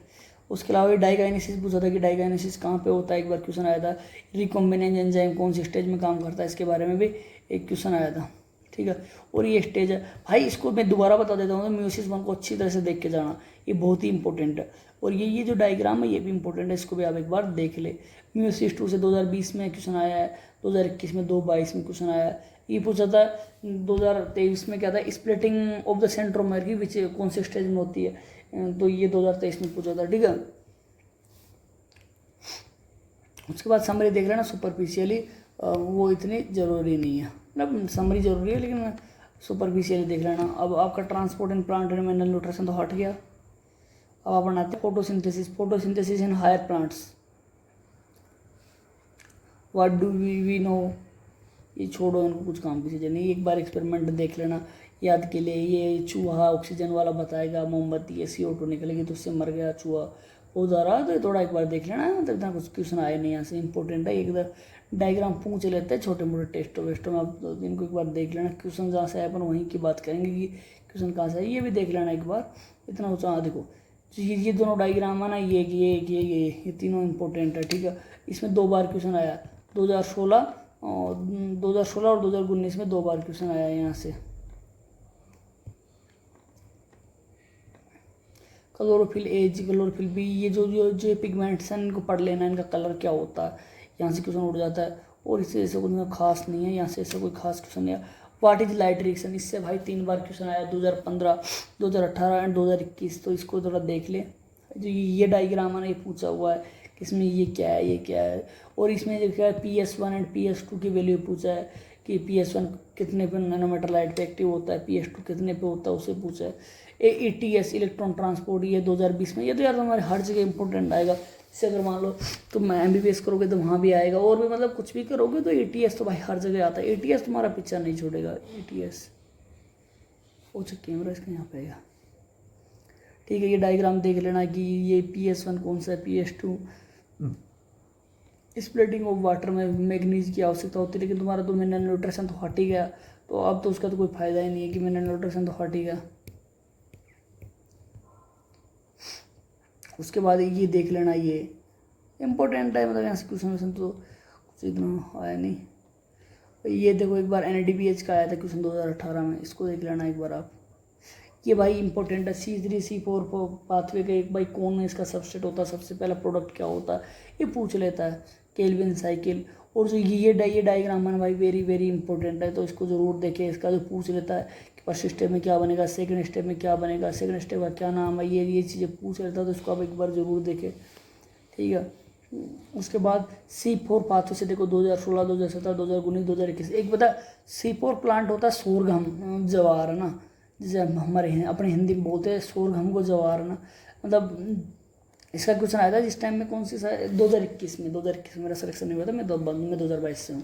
उसके अलावा ये डाइकाइनेसिस पूछा था कि डाइकाइनेसिस कहाँ पे होता है, एक बार क्वेश्चन आया था। रिकॉम्बिनेंट एंजाइम कौन सी स्टेज में काम करता है, इसके बारे में भी एक क्वेश्चन आया था, ठीक है। और ये स्टेज है भाई, इसको मैं दोबारा बता देता हूँ, तो म्यूसिस 1 को अच्छी तरह से देख के जाना, ये बहुत ही इंपॉर्टेंट है। और ये जो डायग्राम है ये भी इंपॉर्टेंट है, इसको भी आप एक बार देख ले। म्यूसिस 2 से 2020 में क्वेश्चन आया है, 2021 में 2, 22 में क्वेश्चन आया है। ये पूछा था 2023 में क्या था, स्प्लिटिंग ऑफ द सेंट्रोमेर की विच कौन से स्टेज में होती है, तो ये 2023 में पूछा था, ठीक है। उसके बाद समरी देख लेना सुपरफिशियली, वो इतनी ज़रूरी नहीं है, मतलब समरी जरूरी है लेकिन सुपरफिशियली देख लेना। अब आपका transport and plant and mineral nutrition तो हट गया। अब आप बनाते हैं photosynthesis, photosynthesis in higher plants, what do we know, ये छोड़ो, इनको कुछ काम की चीज़ें नहीं। एक बार एक्सपेरिमेंट देख लेना याद के लिए। ये चूहा ऑक्सीजन वाला बताएगा, मोमबत्ती ये CO2 निकलेगी तो उससे मर गया चूहा, वो जा रहा, तो थोड़ा एक बार देख लेना। मतलब इतना कुछ क्वेश्चन आए नहीं यहाँ से, इंपॉर्टेंट है। एक बार डायग्राम पूछ लेते हैं छोटे मोटे टेस्टों वेस्टों में, आप इनको एक बार देख लेना। क्वेश्चन जहाँ से आए अपन वहीं की बात करेंगे कि क्वेश्चन कहाँ से है, ये भी देख लेना एक बार। इतना कुछ, हाँ देखो ये दोनों डायग्राम है ना, ये तीनों इंपॉर्टेंट है, ठीक है। इसमें 2 बार क्वेश्चन आया, 2016 और 2019 में 2 बार क्वेश्चन आया है यहाँ से। क्लोरोफिल ए, क्लोरोफिल बी, ये जो पिगमेंट्स हैं इनको पढ़ लेना, इनका कलर क्या होता है, यहाँ से क्वेश्चन उड़ जाता है। और इससे ऐसा कुछ खास नहीं है, यहाँ से ऐसा कोई खास क्वेश्चन नहीं है। व्हाट इज लाइट रिएक्शन, इससे भाई 3 बार क्वेश्चन आया, 2015, 2018 एंड 2021, तो इसको थोड़ा देख ले। जो ये डायग्राम है ना, ये पूछा हुआ है कि इसमें ये क्या है, ये क्या है। और इसमें जो क्या है PS1 एंड PS2 की वैल्यू पूछा है कि PS1 कितने पे नैनोमीटर लाइट पे एक्टिव होता है, PS2 कितने पे होता है, उसे पूछा है। AETS इलेक्ट्रॉन ट्रांसपोर्ट, ये 2020 में, ये तो यार हमारे हर जगह इंपॉर्टेंट आएगा। जैसे अगर मान लो तुम MBBS करोगे तो वहाँ भी आएगा, और भी मतलब कुछ भी करोगे तो ATS तो भाई हर जगह आता है। ATS तुम्हारा पीछा नहीं छोड़ेगा। ATS अच्छा कैमरा इसका यहाँ पे आएगा, ठीक है। ये डायग्राम देख लेना कि ये PS1 कौन सा है, PS2। स्प्लिटिंग ऑफ वाटर में मैग्नीज की आवश्यकता होती है, लेकिन तुम्हारा तो मिनरल न्यूट्रिशन तो हट ही गया, तो अब तो उसका तो कोई फायदा ही नहीं है कि मिनरल न्यूट्रिशन तो हट ही गया। उसके बाद ये देख लेना, ये इम्पोर्टेंट है, मतलब यहाँ से क्वेश्चन तो कुछ इतना आया नहीं। ये देखो एक बार NADPH का आया था क्वेश्चन 2018 में, इसको देख लेना एक बार आप। ये भाई इंपॉर्टेंट है। C3C4 पाथवे का एक भाई कौन है इसका सबसेट होता है, सबसे पहला प्रोडक्ट क्या होता है, ये पूछ लेता है। केल्विन साइकिल, और जो ये डायग्राम है ना भाई, वेरी वेरी इंपॉर्टेंट है, तो इसको जरूर देखें। इसका जो पूछ लेता है कि फर्स्ट स्टेप में क्या बनेगा, सेकंड स्टेप में क्या बनेगा, सेकंड स्टेप का क्या नाम है, ये चीज़ें पूछ लेता है, तो इसको आप एक बार जरूर देखें, ठीक है। उसके बाद C4 पाथवे से देखो 2016, 2017, 2019, 2021। एक बता, C4 प्लांट होता है सोरघम, जवार है ना, जैसे हमारे अपने हिंदी में बोलते हैं सोरघम को जवार ना, मतलब इसका क्वेश्चन आया था जिस टाइम में, कौन सी 2021 में मेरा सिलेक्शन नहीं हुआ था, मैं 2022 से हूँ।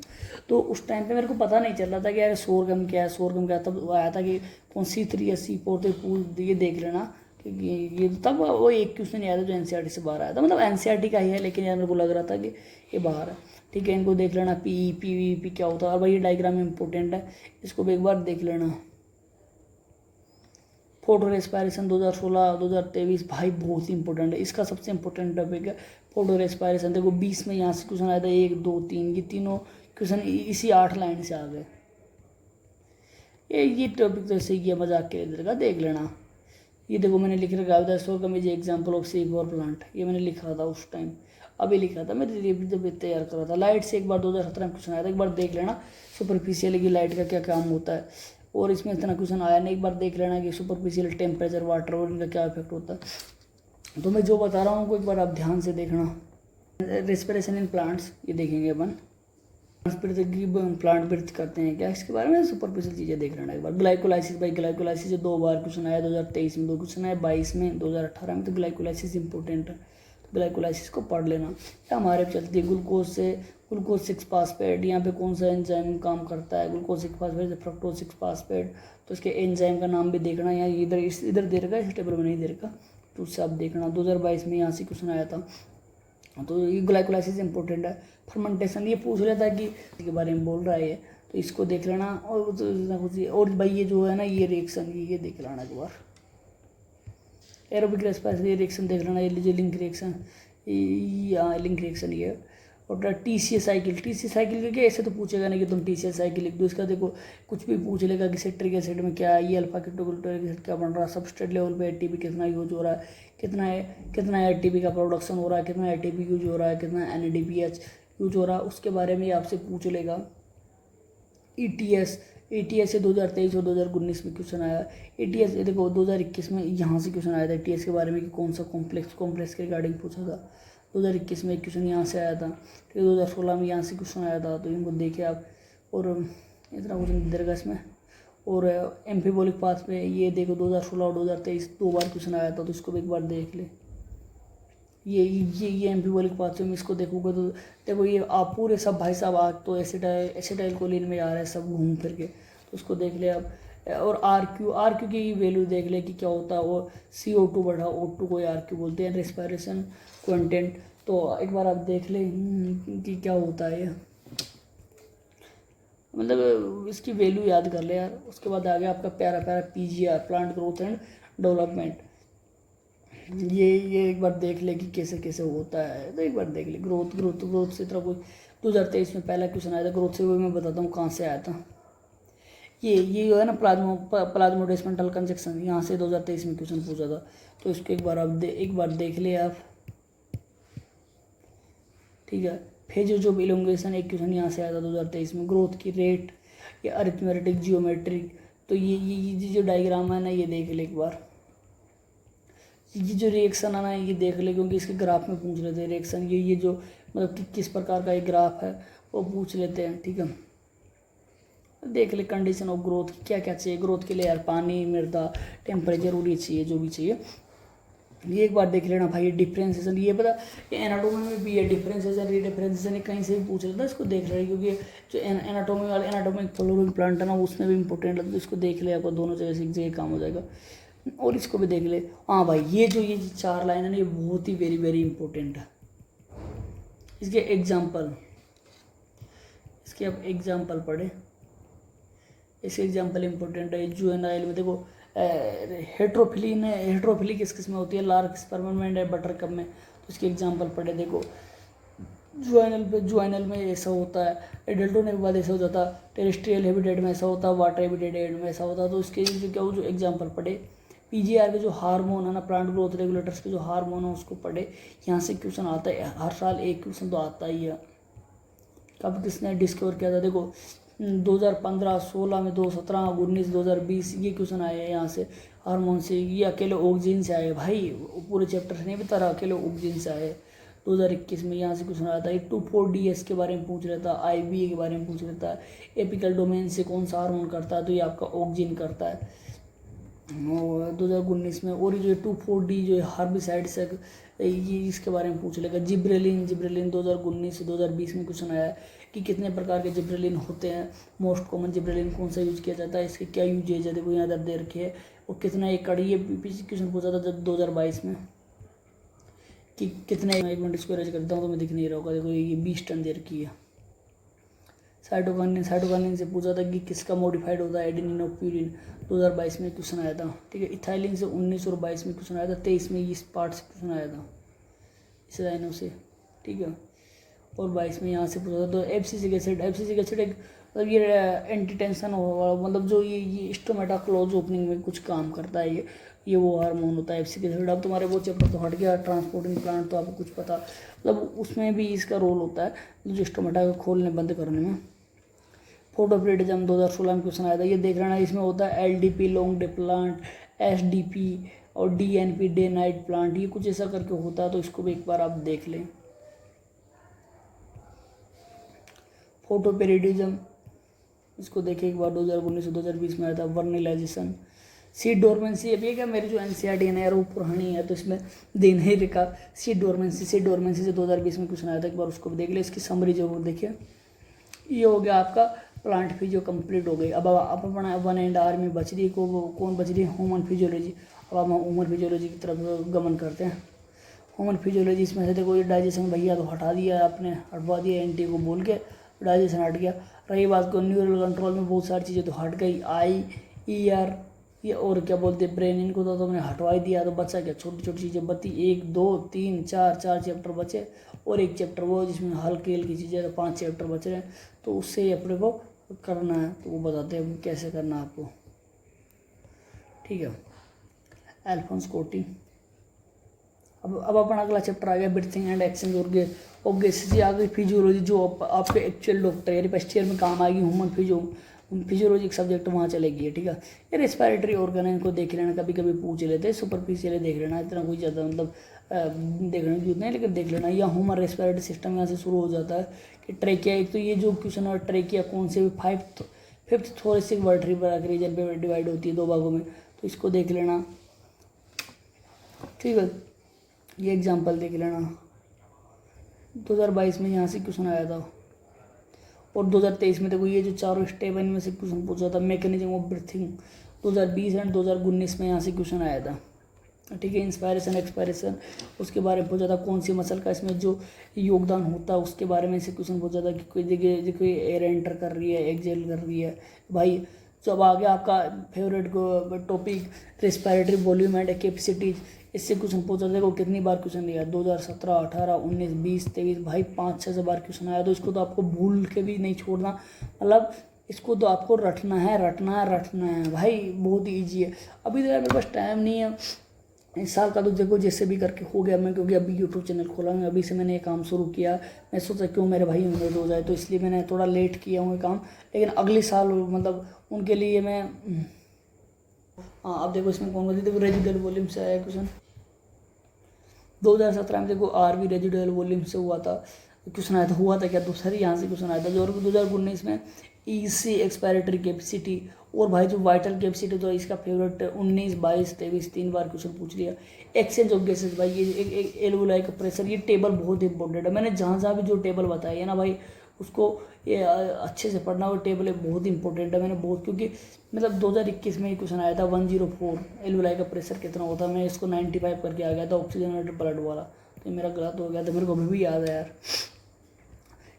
तो उस टाइम पे मेरे को पता नहीं चल रहा था कि यार सोरघम क्या है, सोरघम क्या है। तब आया था कि कौन C3 या C4, तो ये देख लेना, क्योंकि ये तब वो एक क्वेश्चन नहीं आया था जो एनसीईआरटी से बाहर आया था, मतलब एनसीईआरटी का ही है, लेकिन यार मेरे को लग रहा था कि ये बाहर है। ठीक है, इनको देख लेना, पी पी पी क्या होता है। और भाई ये डायग्राम इंपॉर्टेंट है, इसको भी एक बार देख लेना। फोटो रेस्पायरेशन 2016 2023 भाई बहुत ही इंपॉर्टेंट है, इसका सबसे इंपॉर्टेंट टॉपिक है फोटो रेस्पायरेशन। देखो 20 में यहाँ से क्वेश्चन आया था, 1 2 3, ये तीनों क्वेश्चन इसी 8 लाइन से आ गए। ये टॉपिक तो सही है, मजाक के इधर का देख लेना। ये देखो मैंने लिख रखा है so come is example of sea power plant, ये मैंने लिखा था उस टाइम, अभी लिखा था मैं जब तैयार कर रहा था। लाइट से एक बार 2017 में क्वेश्चन आया था, एक बार देख लेना सुपरफिशियल की लाइट का क्या काम होता है। और इसमें इतना क्वेश्चन आया नहीं, एक बार देख लेना कि सुपरफिशियल टेम्परेचर वाटर और इनका क्या इफेक्ट होता है। तो मैं जो बता रहा हूँ एक बार आप ध्यान से देखना। रेस्पिरेशन इन प्लांट्स, ये देखेंगे अपन प्लांट ब्रीथ करते हैं क्या, इसके बारे में सुपरफिशियल चीज़ें देख लेना एक बार। ग्लाइकोलाइसिस, भाई ग्लाइकोलाइसिस से 2 बार क्वेश्चन आया, 2023 में 2 क्वेश्चन आया, 22 में, 2018 में। तो ग्लाइकोलाइसिस इंपॉर्टेंट है, तो ग्लाइकोलाइसिस को पढ़ लेना। या हमारे चलती है ग्लूकोज 6 फास्फेट, यहाँ पे कौन सा एंजाइम काम करता है, ग्लूकोज 6 फास्फेट, फ्रक्टोज 6 फास्फेट। तो इसके एंजाइम का नाम भी देखना, यहाँ इधर दे रखा है, इस टेबल में नहीं दे रखा, तो उससे आप देखना। 2022 में यहाँ से क्वेश्चन आया था। तो ये ग्लाइकोलाइसिस इंपॉर्टेंट है। फर्मेंटेशन ये पूछ लेता है कि के बारे में बोल रहा है ये, तो इसको देख लेना। और तो कुछ और भाई ये जो है ना, ये रिएक्शन ये देख लेना एक बार। एरोबिक रेस्पिरेशन ये रिएक्शन देख लेना, ये लीजिए लिंक रिएक्शन, यहाँ लिंक रिएक्शन ये। और टीसीएस साइकिल के ऐसे तो पूछेगा नहीं कि तुम टीसीएस साइकिल लिख दो, इसका देखो कुछ भी पूछ लेगा कि सिट्रिक एसिड में क्या है, ये अल्फा कीटोग्लूटारिक एसिड क्या बन रहा है, सबस्ट्रेट लेवल पे एटीपी कितना यूज हो रहा है, कितना एटीपी का प्रोडक्शन हो रहा है, कितना एटीपी यूज हो रहा है, कितना एनएडीपीएच यूज हो रहा है, उसके बारे में आपसे पूछ लेगा। एटीएस से 2023 और 2019 में क्वेश्चन आया। एटीएस देखो 2021 में यहाँ से क्वेश्चन आया था एटीएस के बारे में कि कौन सा कॉम्प्लेक्स के रिगार्डिंग पूछा था। 2021 में एक क्वेश्चन यहाँ से आया था, ठीक है। 2016 में यहाँ से क्वेश्चन आया था, तो इनको देखे आप। और इतना क्वेश्चन दीर्घ इसमें। और एम्फीबोलिक पाथ पे ये देखो 2016 और 2023 2 बार क्वेश्चन आया था, तो इसको भी एक बार देख ले। ये एम्फीबोलिक पाथ में इसको देखोगे तो देखो ये आप पूरे सब भाई साहब आज तो एसिटाइल कोलिन में आ रहे हैं सब घूम फिर के, तो उसको देख ले आप। और आर क्यू की वैल्यू देख ले कि क्या होता है। और CO2 बढ़ा, O2 को RQ बोलते हैं, रेस्पिरेशन कंटेंट। तो एक बार आप देख ले कि क्या होता है ये, मतलब इसकी वैल्यू याद कर ले यार। उसके बाद आ गया आपका प्यारा PGR, plant growth and development. ये एक बार देख ले कि कैसे कैसे होता है, तो एक बार देख ले। ग्रोथ से तरह कोई 2023 में पहला क्वेश्चन आया था ग्रोथ से, वो मैं बताता हूँ कहाँ से आया था। ये जो है ना प्लाज्मोडेस्मेंटल कंजक्शन, यहाँ से 2023 में क्वेश्चन पूछा था, तो इसको एक बार आप एक बार देख ले आप, ठीक है। फेजेज ऑफ इलोंगेशन एक क्वेश्चन यहाँ से आया था 2023 में। ग्रोथ की रेट, ये अरिथमेटिक जियोमेट्रिक। तो ये जो डायग्राम है ना, ये देख ले एक बार। ये जो रिएक्शन है ना, ये देख ले, क्योंकि इसके ग्राफ में पूछ लेते हैं रिएक्शन। ये जो मतलब कि किस प्रकार का एक ग्राफ है वो पूछ लेते हैं, ठीक है। देख ले कंडीशन ऑफ ग्रोथ, क्या क्या चाहिए ग्रोथ के लिए यार, पानी, मृदा, टेम्परेचर और ये चाहिए जो भी चाहिए। ये एक बार देख लेना भाई। डिफ्रेंसिएशन ये पता, ये एनाटोमी में भी है डिफ्रेंसिएशन, डिफ्रेंसिएशन कहीं से भी पूछ लेता है, इसको देख लेना। क्योंकि जो एनाटोमी वाले एनाटोमिक फ्लोरिंग प्लांट है ना, उसमें भी इंपॉर्टेंट है, तो इसको देख ले, आपको दोनों जगह से एक जगह काम हो जाएगा। और इसको भी देख ले। हाँ भाई, ये 4 लाइन है ना, ये बहुत ही वेरी वेरी इंपॉर्टेंट है। इसके आप एग्जाम्पल पढ़े, इसके एग्जाम्पल इंपॉर्टेंट है। जुवेनाइल में देखो हेट्रोफिली किस किस में होती है, लार्क स्पर्म में है, बटर कप में, तो इसके एग्जाम्पल पढ़े। देखो जुवेनाइल में ऐसा होता है, एडल्ट होने के बाद ऐसा हो जाता है, टेरेस्ट्रियल हैबिटेट में ऐसा होता है, वाटर हैबिटेट में ऐसा होता है। तो इसके जो एग्जाम्पल पढ़े। PGR के जो हार्मोन है ना, प्लांट ग्रोथ रेगुलेटर्स के जो हार्मोन है उसको पढ़े। यहाँ से क्वेश्चन आता है, हर साल एक क्वेश्चन तो आता ही है। कब किसने डिस्कवर किया था, देखो 2015, 16 में 2017, 19, 2020 ये क्वेश्चन आए हैं यहाँ से हार्मोन से। ये अकेले ऑक्सीजन से आए भाई, पूरे चैप्टर से नहीं बता रहा, अकेले ऑक्सीजन से आए। 2021 में यहाँ से क्वेश्चन आया था। ये 2,4-DS के बारे में पूछ रहा था, IBA के बारे में पूछ रहा था। एपिकल डोमेन से कौन सा हार्मोन करता है, तो ये आपका ऑक्सीजन करता है। 2019 में। और ये जो 2,4-D जो हार्बिसाइड्स है ये इसके बारे में पूछ लेगा। जिब्रेलिन 2019 से 2020 में क्वेश्चन आया है कि कितने प्रकार के जिब्रेलिन होते हैं, मोस्ट कॉमन जिब्रेलिन कौन सा यूज किया जाता है, इसके क्या यूजेज है, देखो यहाँ दर दे रखे है। और कितना एक कड़ी, ये पीछे क्वेश्चन पूछा था जब 2022 में कि कितने, एक मिनट इसको रेज करता हूँ तो मैं दिख नहीं रहा होगा, देखो ये 20 टन दे रखी है। साइटोकाइनिन से पूछा था कि किसका मॉडिफाइड होता है, एडेनिन और प्यूरिन, 2022 में क्वेश्चन आया था। ठीक है, इथाइलिन से 19 और 22 में क्वेश्चन आया था, 23 में इस पार्ट से क्वेश्चन आया था, इस लाइनों से। ठीक है, और 22 में यहाँ से पूछा था। तो एब्सिसिक एसिड एक मतलब ये एंटी टेंशन हो, मतलब जो ये स्टोमेटा क्लोज ओपनिंग में कुछ काम करता है, ये वो हार्मोन होता है एब्सिसिक एसिड। अब तुम्हारे वो चैप्टर तो हट गया, ट्रांसपोर्टिंग प्लांट तो आपको कुछ पता, मतलब उसमें भी इसका रोल होता है जो स्टोमेटा को खोलने बंद करने में। फोटोप्लेटिज्म 2016 में क्वेश्चन आया था, ये देख लेना। इसमें होता है LDP long day plant, SDP और DNP डे नाइट प्लांट, ये कुछ ऐसा करके होता है, तो इसको भी एक बार आप देख लें। फोटोपेरिडिज्म इसको देखिए एक बार, 2019 से 2020 में आया था। वर्निलाइजेशन, सीड डोरमेंसी, अब ये क्या मेरी जो NCERT है यार वो पुरानी है तो इसमें दे नहीं रखा। सीड डोरमेंसी से 2020 में क्वेश्चन आया था, एक बार उसको भी देख ले, इसकी समरी जरूर देखिए। ये हो गया आपका प्लांट फिजियो कंप्लीट हो गई। अब अपना 1 एंड आर में बच रही को कौन बच रही है, ह्यूमन फिजियोलॉजी। अब हम ह्यूमन फिजियोलॉजी की तरफ गमन करते हैं। ह्यूमन फिजियोलॉजी इसमें से देखो ये डाइजेशन भैया तो हटा दिया आपने, हटवा दिया एंटी को बोल के, डाइजेशन हट गया। रही बात को न्यूरल कंट्रोल में बहुत सारी चीज़ें तो हट गई, आई ER ये और क्या बोलते हैं ब्रेन, इनको तो तुमने हटवा ही दिया, तो बचा क्या, छोटी छोटी चीज़ें बची, 1 2 3 4 चैप्टर बचे, और एक चैप्टर वो जिसमें हल्की हल्की चीज़ें, तो 5 चैप्टर बच रहे हैं। तो उससे ही अपने को करना है, तो वो बताते हैं कैसे करना है आपको। ठीक है, एल्फोंस कोटी। अब अपना अगला चैप्टर आ गया ब्रीथिंग एंड एक्सचेंज और गैसेस, आ गई फिजियोलॉजी जो आपके एक्चुअल डॉक्टर यानी फर्स्ट ईयर में काम आएगी। ह्यूमन फिजियोलॉजी एक सब्जेक्ट वहाँ चलेगी। ठीक है, ये रेस्पिरेटरी ऑर्गन है, इनको देख लेना, कभी कभी पूछ लेते हैं, सुपरफिशियली देख लेना, इतना कोई ज़्यादा मतलब देखने की जरूरत नहीं, लेकिन देख लेना। या ह्यूमन रेस्पिरेटरी सिस्टम यहाँ से शुरू हो जाता है कि ट्रेकिया, एक तो ये जो क्वेश्चन है ट्रेकिया कौन से 5th थोरेसिक वर्टेब्रल रीजन पे डिवाइड होती है 2 भागों में, तो इसको देख लेना। ठीक है, ये एग्जाम्पल देख लेना, 2022 में यहाँ से क्वेश्चन आया था। और 2023 में देखो ये जो चारों स्टेप इनमें से क्वेश्चन पूछा था, मैकेनिज्म ऑफ ब्रीथिंग 2020 एंड 2019 में यहाँ से क्वेश्चन आया था। ठीक है, इंस्पायरेशन एक्सपायरेशन उसके बारे में पूछा था, कौन सी मसल का इसमें जो योगदान होता है उसके बारे में से क्वेश्चन पूछा था कि कोई जगह कोई एयर एंटर कर रही है, एक्सेल कर रही है भाई। तो अब आ गया आपका favourite topic respiratory volume and capacities, इससे क्वेश्चन पूछा था। देखो कितनी बार क्वेश्चन दिया, 2017 18 19 20 23 भाई 5-6 बार क्वेश्चन आया। तो इसको तो आपको भूल के भी नहीं छोड़ना, मतलब इसको तो आपको रटना है भाई, बहुत ईजी है। अभी तो यार मेरे पास टाइम नहीं है इस साल का, तो देखो जैसे भी करके हो गया मैं, क्योंकि अभी यूट्यूब चैनल खोला हूँ, अभी से मैंने ये काम शुरू किया। मैं सोचा क्यों मेरे भाई उम्मीद हो जाए, तो इसलिए मैंने थोड़ा लेट किया हूँ ये काम, लेकिन अगले साल मतलब उनके लिए मैं हाँ। अब देखो इसमें कौन सी, देखो रेजिडुअल वॉल्यूम से आया क्वेश्चन 2017 में, देखो RV रेजिडुअल वॉल्यूम से हुआ था क्वेश्चन आया था, हुआ था क्या दूसरा यहाँ से क्वेश्चन आया था। जो 2019 में EC एक्सपायरेटरी कैपेसिटी, और भाई जो वाइटल कैपेसिटी तो इसका फेवरेट 19 22 23 3 बार क्वेश्चन पूछ लिया। एक्सचेंज ऑफ गैसेज भाई, ये एक एल्वोलाई का प्रेशर, ये टेबल बहुत इंपॉर्टेंट है। मैंने जहाँ भी जो टेबल बताई है ना भाई, उसको ये अच्छे से पढ़ना, वो टेबल है बहुत इंपॉर्टेंट है। मैंने बहुत, क्योंकि मतलब 2021 में ही क्वेश्चन आया था 104 एल्वोलाई का प्रेशर कितना होता है, मैं इसको 95 करके आ गया था ऑक्सीजनेटेड ब्लड वाला, तो मेरा गलत हो गया था, मेरे को अभी भी याद है यार,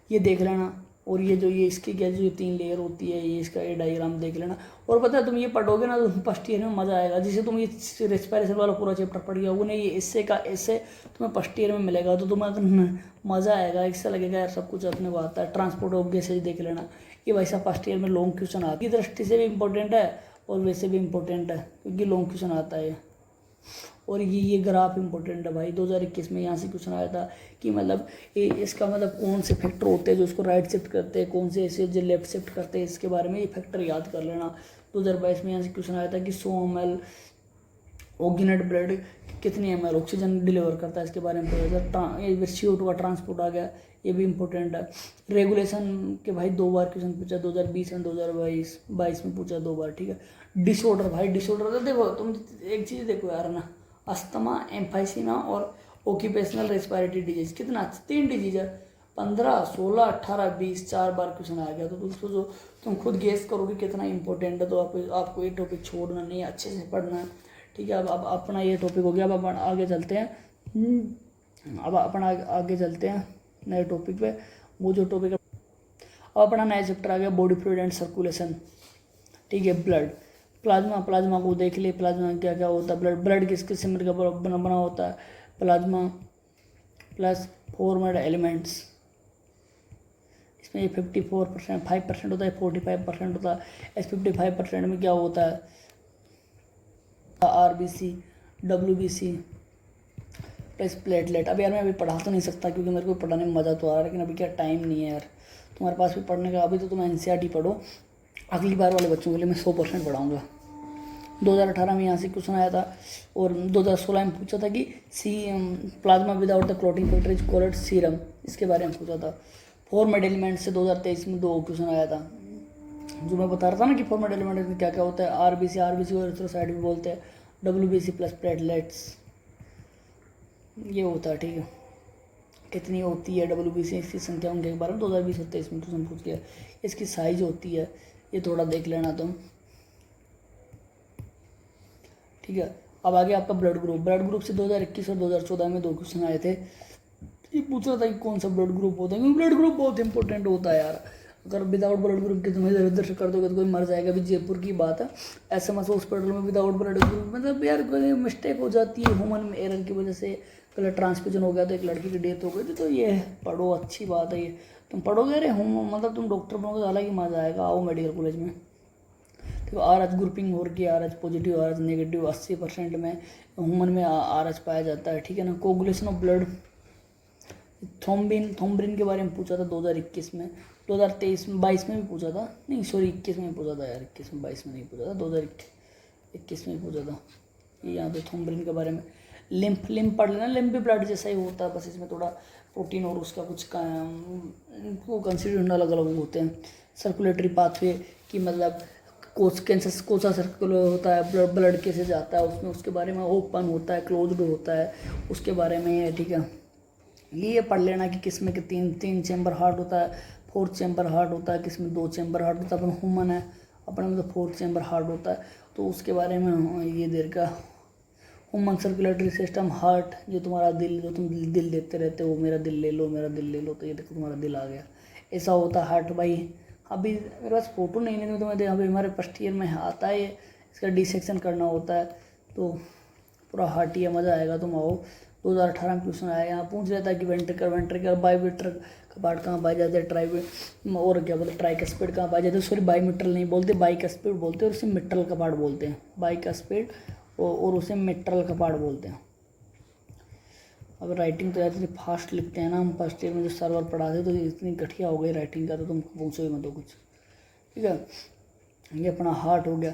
ये देख लेना। और ये जो ये इसकी क्या जो 3 लेयर होती है, ये इसका ये डायग्राम देख लेना। और पता है तुम ये पढ़ोगे ना तो फर्स्ट ईयर में मज़ा आएगा, जिसे तुम ये रेस्पिरेशन वाला पूरा चैप्टर पढ़ गया होगा ना, ये इससे का इससे तुम्हें फर्स्ट ईयर में मिलेगा, तो तुम्हें मज़ा आएगा, इससे लगेगा यार सब कुछ अपने को आता है। ट्रांसपोर्ट ऑफ गैसेज देख लेना, ये वैसा फर्स्ट ईयर में लॉन्ग क्वेश्चन आता है, की दृष्टि से भी इंपॉर्टेंट है और वैसे भी इंपॉर्टेंट है, क्योंकि लॉन्ग क्वेश्चन आता है। और ये ग्राफ इंपॉर्टेंट है भाई, 2021 में यहाँ से क्वेश्चन आया था कि मतलब इसका मतलब कौन से फैक्टर होते हैं जो इसको राइट शिफ्ट करते हैं, कौन से ऐसे जो लेफ्ट शिफ्ट करते हैं, इसके बारे में ये फैक्टर याद कर लेना। 2022 में यहाँ से क्वेश्चन आया था कि 100 ml ऑर्गेनेट ब्रेड कितनी ml ऑक्सीजन डिलीवर करता है इसके बारे में पता चलता। ये CO2 का ट्रांसपोर्ट आ गया, ये भी इंपॉर्टेंट है। रेगुलेशन के भाई 2 बार क्वेश्चन पूछा, 2020 एंड 2022 में पूछा 2 बार, ठीक है। डिसऑर्डर भाई, डिसऑर्डर तो देखो तुम एक चीज़ देखो यार ना, अस्थमा, एम्फाइसीमा और ऑक्यूपेशनल रेस्पिरेटरी डिजीज, कितना 3 डिजीज है। 15, 16, 18, 20 4 बार क्वेश्चन आ गया, तो दोस्तों जो तुम खुद गेस करोगे कितना इंपॉर्टेंट है। तो आपको ये टॉपिक छोड़ना नहीं है, अच्छे से पढ़ना है, ठीक है। अब अपना ये टॉपिक हो गया, अब अपन आगे चलते हैं। अब अपन आगे चलते हैं नए टॉपिक पे। वो जो टॉपिक अब अपना नया चैप्टर आ गया बॉडी फ्लूइड एंड सर्कुलेशन, ठीक है। ब्लड, प्लाज्मा को देख ले, प्लाज्मा क्या क्या होता है, ब्लड किस किस से मिलकर बना होता है। प्लाज्मा प्लस फॉर्मड एलिमेंट्स, इसमें ये 54% 5% होता है, 45% होता है। इस 55% में क्या होता है, RBC, WBC प्लस प्लेटलेट। अब यार मैं अभी पढ़ा तो नहीं सकता क्योंकि मेरे को पढ़ाने में मज़ा तो आ रहा है, लेकिन अभी क्या टाइम नहीं है यार तुम्हारे पास भी पढ़ने का। अभी तो तुम NCERT पढ़ो, अगली बार वाले बच्चों के लिए मैं 100% पढ़ाऊँगा। 2018 में यहाँ से क्वेश्चन आया था, और 2016 में पूछा था कि plasma without the clotting factor is called serum, इसके बारे में पूछा था। फॉर्मेट एलिमेंट से 2023 में 2 क्वेश्चन आया था, जो मैं बता रहा था ना कि फॉर्मेट एलिमेंट में क्या क्या होता है। RBC को एरिथ्रोसाइट भी बोलते हैं, WBC प्लस प्लेटलेट्स ये होता है, ठीक है। कितनी होती है WBC, इसकी संख्या उनके बारे में 2020-23 में क्वेश्चन पूछ गया। इसकी साइज होती है, ये थोड़ा देख लेना तुम, ठीक है। अब आगे आपका ब्लड ग्रुप से 2021 और 2014 में 2 क्वेश्चन आए थे। ये पूछ रहा था कि कौन सा ब्लड ग्रुप होता है, क्योंकि ब्लड ग्रुप बहुत इंपॉर्टेंट होता है यार। अगर विदाउट ब्लड ग्रुप के तुम इधर उधर से कर दोगे तो कोई मर जाएगा। अभी जयपुर की बात है, SMS हॉस्पिटल में विदाउट ब्लड ग्रुप, मतलब यार कोई मिस्टेक हो जाती है ह्यूमन में एरर की वजह से, ब्लड ट्रांसफ्यूजन हो गया तो एक लड़की की डेथ हो गई थी। तो ये पढ़ो, अच्छी बात है ये, तुम पढ़ोगे अरे मतलब तुम डॉक्टर बनोगे तो अलग ही मज़ा आएगा। आओ मेडिकल कॉलेज में। तो RH ग्रुपिंग हो रही है, RH पॉजिटिव, RH नेगेटिव, 80% में ह्यूमन में RH पाया जाता है, ठीक है ना। कोगुलेशन ऑफ ब्लड, थ्रोम्बिन के बारे में पूछा था 2021 में, 2023 में 22 में भी पूछा था, नहीं सॉरी 21 में पूछा था यार, 21 में 22 में नहीं पूछा था, 2021 में पूछा था। ये यहाँ पे थ्रोम्बिन के बारे में। लिम्फ पढ़ लेना, लिम्फ भी ब्लड जैसा ही होता है, बस इसमें थोड़ा प्रोटीन और उसका कुछ वो कंस्टिट्यूएंट अलग अलग होते हैं। सर्कुलेटरी पाथवे की मतलब कोसा सर्कुलर होता है, ब्लड कैसे जाता है उसमें, उसके बारे में। ओपन होता है, क्लोज्ड होता है, उसके बारे में है, ठीक है। ये पढ़ लेना कि किसमें कि 3 चैम्बर हार्ट होता है, 4 चैम्बर हार्ट होता है, किसमें 2 चैम्बर हार्ट होता है। अपन ह्यूमन है, अपने में तो 4 चैम्बर हार्ट होता है, तो उसके बारे में ये देर का। ह्यूमन सर्कुलेटरी सिस्टम, हार्ट जो तुम्हारा दिल, जो तुम दिल देते रहते हो, मेरा दिल ले लो मेरा दिल ले लो, तो ये देखो तुम्हारा दिल आ गया, ऐसा होता है हार्ट भाई। अभी मेरे पास फ़ोटो नहीं लेने तो मैं अभी हमारे फर्स्ट ईयर में आता है, इसका डिसेक्शन करना होता है, तो पूरा हार्ट ही है, मज़ा आएगा। तुम आओ। 2018 में क्वेश्चन आया, यहाँ पूछ रहा था कि वेंट्रिकल बायोवेंट्रिकल कपार्ट कहाँ पाए जाते हैं, और क्या बोलते, ट्राइकस्पिड कहाँ पाए जाते हैं। सॉरी बाईमिट्रल नहीं बोलते, बाइकस्पिड बोलते हैं, और उसे मिट्रल कपार्ट बोलते हैं। बाइकस्पिड और उसे मिट्रल कपार्ट बोलते हैं। अब राइटिंग तो यार इतनी फास्ट लिखते हैं ना हम, फर्स्ट ईयर में जो सर्वर पढ़ाते तो इतनी घटिया हो गई राइटिंग का, तो तुम पूछो ही मत कुछ, ठीक है। ये अपना हार्ट हो गया।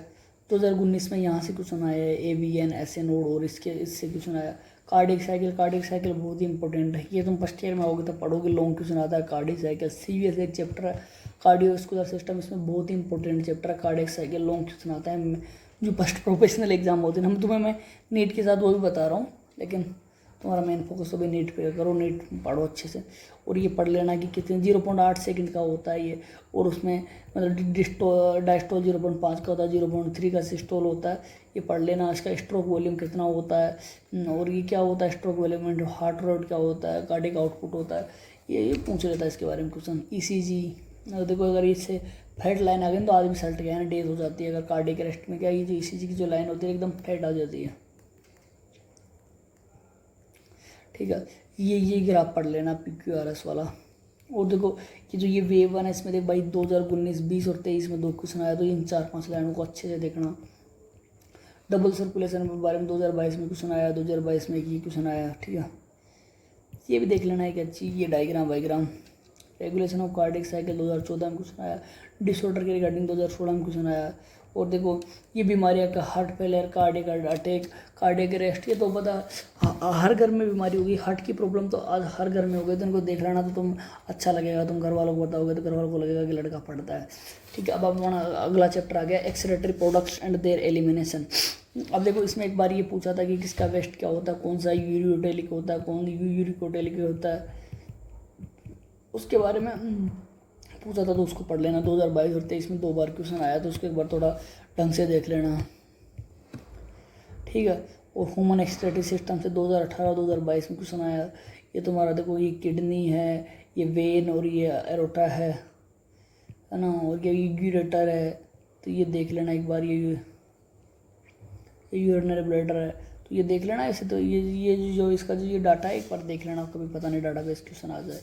2019 में यहाँ से क्वेश्चन आया है, AVN ऐसे नोड, और इससे क्वेश्चन आया। कार्डियक साइकिल बहुत ही इंपॉर्टेंट है, ये तुम फर्स्ट ईयर में आओगे तो पढ़ोगे, लॉन्ग क्वेश्चन आता है कार्डियक साइकिल। CVS एक चैप्टर है कार्डियोवास्कुलर सिस्टम, इसमें बहुत ही इंपॉर्टेंट चैप्टर है कार्डियक साइकिल, लॉन्ग क्वेश्चन आता है। जो फर्स्ट प्रोफेशनल एग्जाम होते हैं, हम तुम्हें मैं नीट के साथ वो भी बता रहा हूँ, लेकिन तुम्हारा मेन फोकस तो भी नीट पे करो, नीट पढ़ो अच्छे से। और ये पढ़ लेना कि कितने 0.8 सेकंड का होता है ये, और उसमें मतलब डायस्टोल 0.5 का होता है, 0.3 का सिस्टोल होता है। ये पढ़ लेना। इसका स्ट्रोक वॉल्यूम कितना होता है, और ये क्या होता है स्ट्रोक वॉल्यूम, हार्ट रेट क्या होता है, कार्डिक आउटपुट होता है, ये पूछ लेता है इसके बारे में क्वेश्चन। ECG देखो, अगर इससे फ्लैट लाइन आ गई तो आदमी सल्ट गया ना, डेथ हो जाती है। अगर कार्डिक अरेस्ट में क्या, ये जो ECG की जो लाइन होती है एकदम फ्लैट आ जाती है, ठीक है। ये ग्राफ पढ़ लेना PQRS वाला। और देखो ये जो ये वेव 1 है, इसमें देख भाई 2019, 20 और 23 में 2 क्वेश्चन आया, तो इन 4-5 लाइनों को अच्छे से देखना। डबल सर्कुलेशन के बारे में 2022 में क्वेश्चन आया, 2022 में एक क्वेश्चन आया, ठीक है। ये भी देख लेना है कि अच्छी ये diagram. Regulation of cardiac cycle 2014 में क्वेश्चन आया। डिसऑर्डर के रिगार्डिंग 2016 में क्वेश्चन आया। और देखो ये बीमारियाँ का heart failure, cardiac attack, cardiac arrest, ये तो पता हर घर में बीमारी होगी। हार्ट की प्रॉब्लम तो आज हर घर में हो गई। तो इनको देख लेना तो तुम अच्छा लगेगा, तुम घर वालों को बताओगे तो घर वालों को लगेगा कि लड़का पढ़ता है। ठीक है, अब अपना अगला चैप्टर आ गया excretory products and there elimination. अब देखो इसमें एक बार ये पूछा था कि किसका वेस्ट क्या होता है, कौन सा यूरियोटेलिक होता है, कौन यूरिकोटेलिक होता है, उसके बारे में पूछा था। तो उसको पढ़ लेना। 2022 और 23 में 2 बार क्वेश्चन आया, तो उसको एक बार थोड़ा ढंग से देख लेना। ठीक है, और ह्यूमन एक्सक्रीटरी सिस्टम से 2018 और 2022 में क्वेश्चन आया। ये तुम्हारा देखो ये किडनी है, ये वेन और ये एरोटा है ना, और ये यूरेटर है। तो ये देख लेना एक बार, ये यूरिनरी ब्लैडर है, तो ये देख लेना। ऐसे तो ये जो इसका जो ये डाटा है एक बार देख लेना, कभी पता नहीं डाटा बेस क्वेश्चन आ जाए।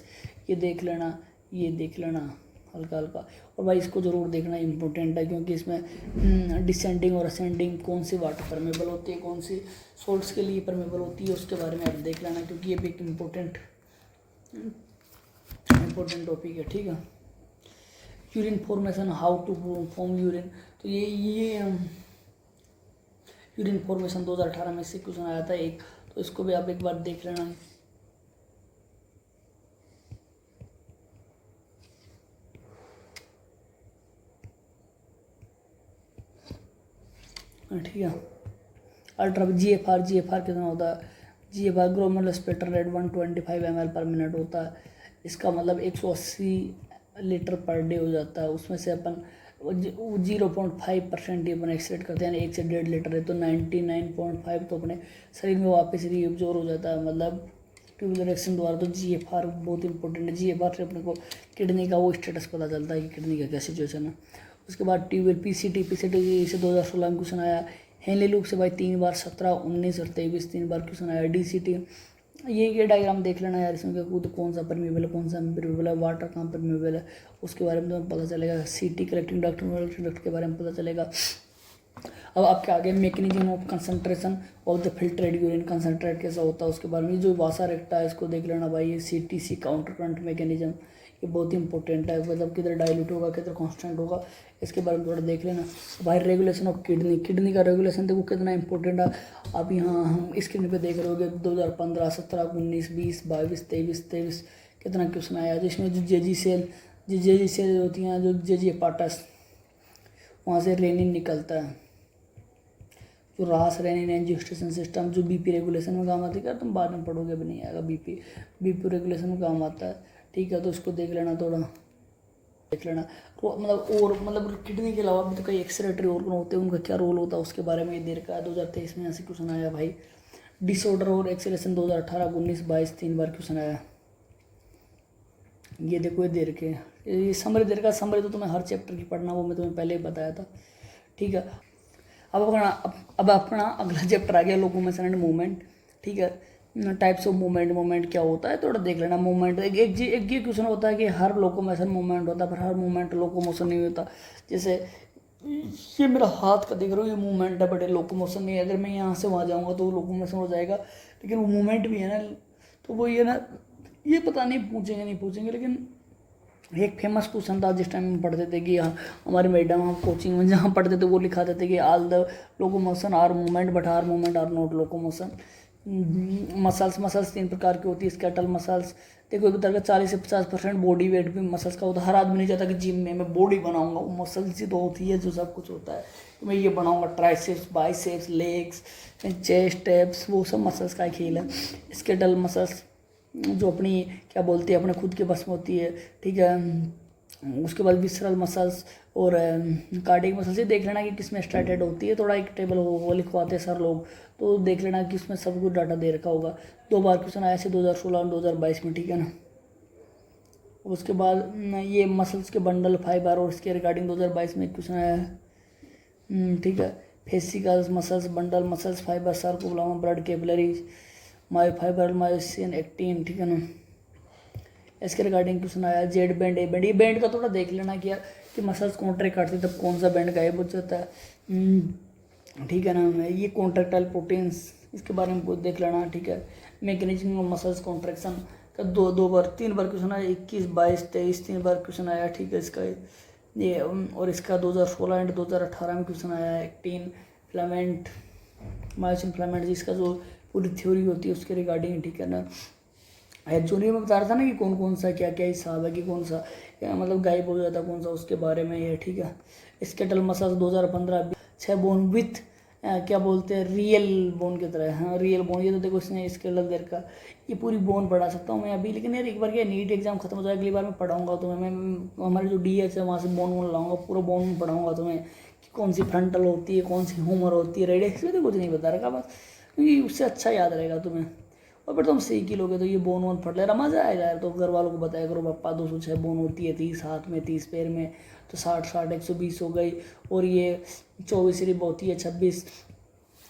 ये देख लेना, ये देख लेना हल्का हल्का। और भाई इसको ज़रूर देखना, इंपॉर्टेंट है, क्योंकि इसमें डिसेंडिंग और असेंडिंग कौन सी वाटर परमेबल होती है, कौन सी सोल्ट्स के लिए परमेबल होती है, उसके बारे में आप देख लेना, क्योंकि ये भी एक इम्पोर्टेंट टॉपिक है। ठीक है, urine formation, how to form urine. तो ये यूरिन फॉर्मेशन 2018 में से क्वेश्चन आया था एक, तो इसको भी आप एक बार देख लेना। ठीक है, अल्ट्रा GFR कितना होता है? GFR glomerular spectrum rate 125 ml पर मिनट होता है। इसका मतलब 180 लीटर पर डे हो जाता है। उसमें से अपन 0.5% ही अपन एक्सट्रैक्ट करते हैं, 1 से 1.5 लीटर है, तो 99.5 तो अपने शरीर में वापस रीअब्जॉर्ब हो जाता है, मतलब ट्यूबुलर रिएक्शन द्वारा। तो GFR बहुत इंपॉर्टेंट है। GFR से अपने को किडनी का वो स्टेटस पता चलता है कि किडनी का क्या सिचुएशन है। उसके बाद ट्यूबवेल PCT से 2016 में क्वेश्चन आया। हेनली लूप से भाई 3 बार 17, 19 और 23 3 बार क्वेश्चन आया। DCT ये डायग्राम देख लेना यार, इसमें खुद कौन सा परमेबल है, कौन सा इम्परमेबल है, वाटर कहाँ परमेबल है, उसके बारे में तुम्हें पता चलेगा। CT कलेक्टिंग डक्ट के बारे में पता चलेगा। अब आपके आगे mechanism of concentration of the filtered urine, concentrate कैसा होता है उसके बारे में। जो वासा रेक्टा है इसको देख लेना भाई। ये CTC काउंटर करंट मैकेनिज्म, ये बहुत ही इंपॉर्टेंट है, मतलब किधर डाइल्यूट होगा किधर कांस्टेंट होगा, इसके बारे में थोड़ा देख लेना। भाई रेगुलेशन ऑफ किडनी का रेगुलेशन देखो कितना इंपॉर्टेंट है। आप यहाँ हम स्क्रीन पे देख रहे होगे 2015, 17, 19, 20, 22, 23 कितना क्वेश्चन आया, जिसमें जो जेजी सेल होती हैं, जो जेजी हेपाटस, वहाँ से रेनिन निकलता है। जो रास रेनिन एंजियोस्टेशन सिस्टम जो BP रेगुलेशन में काम आती है, तुम बाद में पढ़ोगे भी नहीं आएगा। BP रेगुलेशन में काम आता है। ठीक है, तो उसको देख लेना, थोड़ा देख लेना। तो मतलब किडनी के अलावा भी तो कई एक्सक्रीटरी ऑर्गन होते हैं, उनका क्या रोल होता है उसके बारे में ये देर का 2023 में ऐसे क्वेश्चन आया भाई। डिसऑर्डर और एक्सक्रीशन 2018, 19, 22 3 बार क्वेश्चन आया। ये देखो ये देर के, ये समरी देर का समरी तो तुम्हें हर चैप्टर की पढ़ना, वो मैं तुम्हें पहले ही बताया था। ठीक है, अब अपना अगला चैप्टर आ गया लोकोमोशन एंड मूवमेंट। ठीक है, टाइप्स ऑफ मूवमेंट क्या होता है थोड़ा देख लेना। मूवमेंट एक ये क्वेश्चन होता है कि हर लोकोमोशन मूवमेंट होता है, पर हर मूवमेंट लोकोमोशन नहीं होता। जैसे ये मेरा हाथ का देख रहे हो, ये मूवमेंट है, बट लोकोमोशन नहीं है। अगर मैं यहाँ से वहाँ जाऊँगा तो वो लोकोमोशन हो जाएगा, लेकिन वो मूवमेंट भी है ना। तो वो ये ना, ये पता नहीं पूछेंगे, लेकिन एक फेमस क्वेश्चन था जिस टाइम हम पढ़ते थे कि हमारे मैडम हम कोचिंग में जहाँ पढ़ते थे वो लिखाते थे कि all the locomotion are movement but are movement are not locomotion. Muscles 3 प्रकार की होती है। स्केटल मसल्स, देखो एक तरह का 40 से 50% बॉडी वेट भी मसल्स का होता है। हर आदमी नहीं चाहता कि जिम में मैं बॉडी बनाऊंगा, वो मसल्स ही तो होती है जो सब कुछ होता है। तो मैं ये बनाऊंगा, triceps, biceps, legs, chest, abs, वो सब मसल्स का खेल है। स्केटल मसल्स जो अपनी क्या बोलते हैं अपने खुद के बस में होती है। ठीक है, उसके बाद विसरल मसल्स और कार्डियक मसल्स, ये देख लेना कि किसमें स्टार्टेड होती है। थोड़ा एक टेबल वो लिखवाते हैं सर लोग, तो देख लेना कि उसमें सब कुछ डाटा दे रखा होगा। 2 बार क्वेश्चन आया से 2016 और 2022 में। ठीक है ना, उसके बाद ये मसल्स के बंडल फाइबर और इसके रिगार्डिंग 2022 में क्वेश्चन आया है। ठीक है, fascicles muscles bundle muscles fiber sarcoplasm blood capillaries myofiber myosin actin. ठीक है ना, इसके रिगार्डिंग क्वेश्चन आया। जेड बैंड, ए बैंड, ये बैंड का थोड़ा देख लेना कि यार कि मसल्स कॉन्ट्रैक्ट करती है तब कौन सा बैंड गायब हो जाता है। ठीक है ना, ये कॉन्ट्रैक्टाइल प्रोटीन्स, इसके बारे में कुछ देख लेना। ठीक है, मैकेनिज्म ऑफ मसल्स कॉन्ट्रैक्शन का 2 बार 3 बार क्वेश्चन आया। 21, 22, 23 3 बार क्वेश्चन आया। ठीक है, इसका ये और इसका 2016 एंड 2018 में क्वेश्चन आया है एक्टिन फिलामेंट मायोसिन फिलामेंट, जिसका जो पूरी थ्योरी होती है उसके रिगार्डिंग, ठीक है ना। एक्चुअली में बता रहा था ना कि कौन कौन सा क्या क्या हिसाब है कि कौन सा मतलब गायब हो जाता कौन सा, उसके बारे में ये, ठीक है। स्केटल मसाज 2015 6 बोन विथ क्या बोलते हैं रियल बोन की तरह, हाँ रियल बोन। ये तो देखो इसने स्केटल देर का ये पूरी बोन पढ़ा सकता हूँ मैं अभी, लेकिन यार एक बार क्या नीट एग्जाम खत्म हो जाए अगली बार मैं पढ़ाऊंगा तो मैं हमारे जो डीएच है वहाँ से बोन वोन लाऊंगा, पूरा बोन पढ़ाऊंगा तुम्हें कि कौन सी फ्रंटल होती है कौन सी ह्यूमर होती है, रेडियस में तो कुछ नहीं बता रखा बस, क्योंकि उससे अच्छा याद रहेगा तुम्हें। और फिर तुम सीख ही लोगे तो ये बोन वोन पढ़ ले रहा मजा आएगा यार। तो घर वालों को बताया करो पापा 206 बोन होती है, 30 हाथ में 30 पैर में, तो 60 120 हो गई। और ये 24 रिब होती है, 26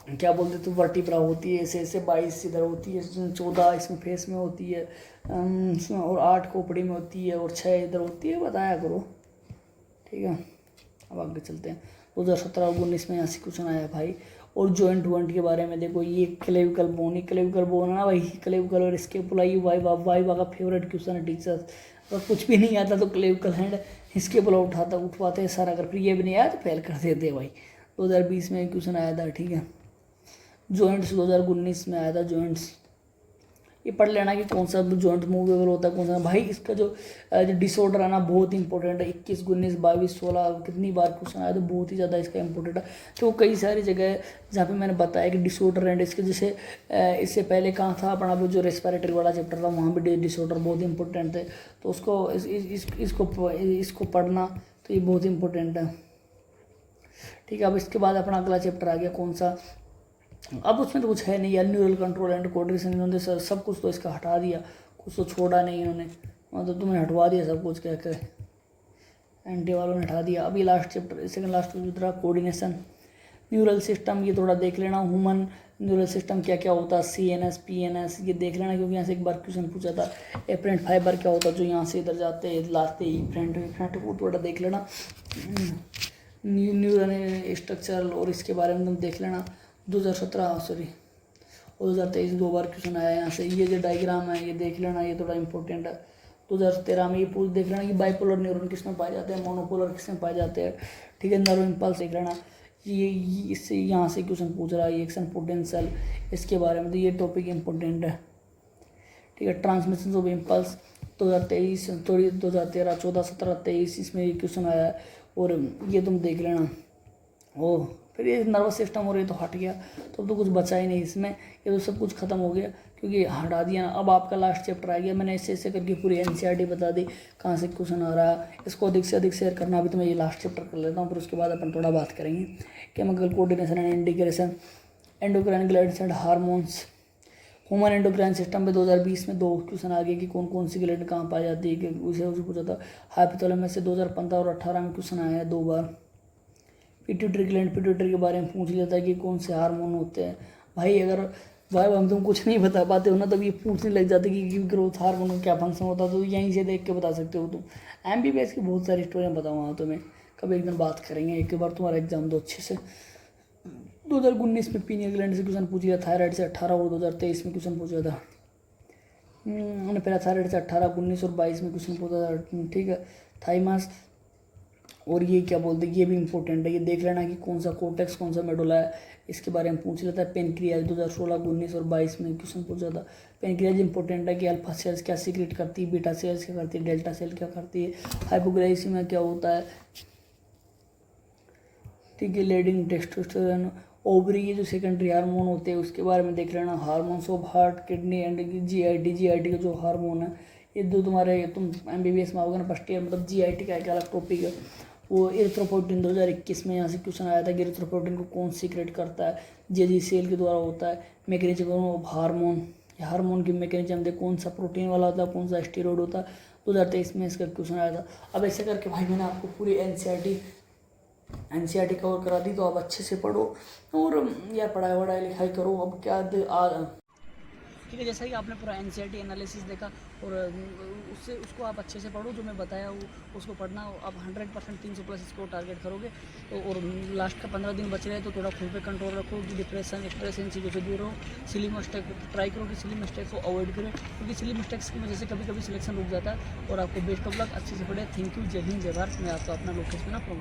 क्या बोलते तो वर्टिब्रा होती है, ऐसे ऐसे 22 इधर होती है, 14 इसमें फेस में होती है, और 8 खोपड़ी में होती है, और 6 इधर होती है, बताया करो, ठीक है। अब आगे चलते हैं। 2017 और 19 में यहाँ से क्वेश्चन आया भाई। और जॉइंट वॉइंट के बारे में देखो, ये क्लेविकल बोन, ये क्लेविकल बोन है ना भाई, क्लेविकल और स्केपुला, ये वाइवा का फेवरेट क्वेश्चन है टीचर्स। अगर कुछ भी नहीं आता तो क्लेविकल हैंड स्केपुला उठवाते हैं सारा, अगर फिर ये भी नहीं आया तो फेल कर देते भाई। 2020 में क्वेश्चन आया था, ठीक है। जॉइंट्स 2019 में आया था जॉइंट्स, ये पढ़ लेना कि कौन सा जॉइंट मूवेबल होता है कौन सा भाई। इसका जो डिसऑर्डर है ना बहुत इंपॉर्टेंट है, 21 19 22 16 कितनी बार क्वेश्चन आया तो बहुत ही ज़्यादा इसका इंपॉर्टेंट है। तो कई सारी जगह है जहाँ पे मैंने बताया कि डिसऑर्डर एंड इसके, जैसे इससे पहले कहाँ था अपना जो रेस्पिरेटरी वाला चैप्टर था वहाँ भी डिसऑर्डर बहुत इंपॉर्टेंट थे, तो उसको इसको पढ़ना तो ये बहुत इंपॉर्टेंट है, ठीक है। अब इसके बाद अपना अगला चैप्टर आ गया कौन सा, अब उसमें तो कुछ है नहीं यार, न्यूरल कंट्रोल एंड कोऑर्डिनेशन, इन्होंने सब कुछ तो इसका हटा दिया, कुछ तो छोड़ा नहीं इन्होंने, मतलब तुम्हें हटवा दिया सब कुछ, क्या कर एंटी वालों ने हटा दिया। अभी last chapter second last chapter coordination neural system, ये थोड़ा देख लेना, ह्यूमन न्यूरल सिस्टम क्या क्या होता है, CNS PNS ये देख लेना, क्योंकि यहाँ से एक बार क्वेश्चन पूछा था। एफरेंट फाइबर क्या होता है जो यहाँ से इधर जाते लाते ही फ्रंट वो थोड़ा देख लेना। न्यूरल स्ट्रक्चर और इसके बारे में तुम देख लेना। 2017 सॉरी और 2023 2 बार क्वेश्चन आया यहाँ से। ये जो डायग्राम है ये देख लेना, ये थोड़ा इंपॉर्टेंट है। 2013 में ये पूछ देख लेना कि बाइपोलर न्यूरॉन किस में पाए जाते हैं, मोनोपोलर किस में पाए जाते हैं, ठीक है। नर्व इम्पल्स देख लेना, ये इससे यहाँ से क्वेश्चन पूछ रहा है, एक्शन पोटेंशियल इसके बारे में, तो ये टॉपिक इंपॉर्टेंट है, ठीक है। ट्रांसमिशन ऑफ इम्पल्स 2023 2013 14 17 23 इसमें ये क्वेश्चन आया है, और ये तुम देख लेना। ओ फिर ये नर्वस सिस्टम और ये तो हट गया, तो कुछ बचा ही नहीं इसमें, ये तो सब कुछ खत्म हो गया क्योंकि हटा दिया। अब आपका लास्ट चैप्टर आ गया, मैंने ऐसे ऐसे करके पूरी NCERT बता दी कहाँ से क्वेश्चन आ रहा है, इसको अधिक से अधिक शेयर करना। अभी तो मैं ये लास्ट चैप्टर कर लेता हूँ, फिर उसके बाद अपन थोड़ा बात करेंगे chemical coordination and integration, endocrine glands and hormones, human endocrine system में 2020 में 2 क्वेश्चन आ गए कि कौन कौन सी ग्लैंड कहाँ पाई जाती है, कि उसे पूछा था। हाइपोथैलेमस से 2015 और 18 में क्वेश्चन आया है 2 बार। पिट्यूटरी ग्लैंड पिट्यूटरी के बारे में पूछ लिया था कि कौन से हार्मोन होते हैं। भाई अगर भाई हम तुम कुछ नहीं बता पाते हो ना, तब ये पूछने लग जाते कि ग्रोथ हार्मोन का क्या फंक्शन होता है, तो यहीं से देख के बता सकते हो तुम। MBBS की बहुत सारी स्टोरियाँ बताऊँगा तुम्हें, कभी एक दिन बात करेंगे, एक बार तुम्हारा एग्जाम दो अच्छे से। 2019 में पीनियल ग्लैंड से क्वेश्चन पूछ लिया, थायराइड से 18 और 2023 में क्वेश्चन पूछा था। मैंने पहला थायराइड से 18 19 और 22 में क्वेश्चन पूछा था, ठीक है। थाइमस और ये क्या बोलते हैं, ये भी इंपॉर्टेंट है, ये देख लेना कि कौन सा कोर्टेक्स कौन सा मेडुला है, इसके बारे में पूछ लेता है। पेनक्रियाज 2016 19 और 22 में क्वेश्चन पूछा था। पेनक्रियाज इंपॉर्टेंट है कि अल्फा सेल्स क्या सीक्रेट करती है, बीटा सेल्स क्या करती है, डेल्टा सेल क्या करती है, हाइपोग्लाइसीमिया क्या होता है, ठीक है। लेडिंग टेस्टोस्टेरोन ओवरी, ये जो सेकेंडरी हार्मोन होते हैं उसके बारे में देख लेना। Hormones of heart kidney and GIT का जो हार्मोन है, ये दो तुम्हारे तुम MBBS में आओगे ना फर्स्ट ईयर, मतलब GIT का एक अलग टॉपिक है। वो इरिथ्रोपोइटिन 2021 में यहाँ से क्वेश्चन आया था कि इरिथ्रोपोइटिन को कौन सीक्रेट करता है, जी सेल के द्वारा होता है। मैकेनिज्म ऑफ हार्मोन, हार्मोन की मैकेनिज्म देख, कौन सा प्रोटीन वाला होता है, कौन सा स्टेरॉइड होता है, 2023 में इसका क्वेश्चन आया था। अब ऐसे करके भाई मैंने आपको पूरी NCERT कवर करा दी, तो आप अच्छे से पढ़ो और या पढ़ाई लिखाई करो। अब क्या ठीक है। जैसा कि आपने पूरा एनसीईआरटी एनालिसिस देखा और उससे उसको आप अच्छे से पढ़ो, जो मैं बताया वो उसको पढ़ना, आप 100% 300 प्लस इसको टारगेट करोगे तो। और लास्ट का 15 दिन बच रहे हैं तो थोड़ा खुद पे कंट्रोल रखो कि डिप्रेशन स्ट्रेस इन चीज़ों से दूर रहो। सिली मिस्टेक ट्राई करो कि सिली मिस्टेक को अवॉइड करें, क्योंकि सिली मिस्टेक्स की वजह से कभी कभी सिलेक्शन रुक जाता है। और आपको बेस्ट ऑफ लक, अच्छे से पढ़े। Thank you. जय हिंद, जय भारत। मैं आपका अपना लोकेश मीणा।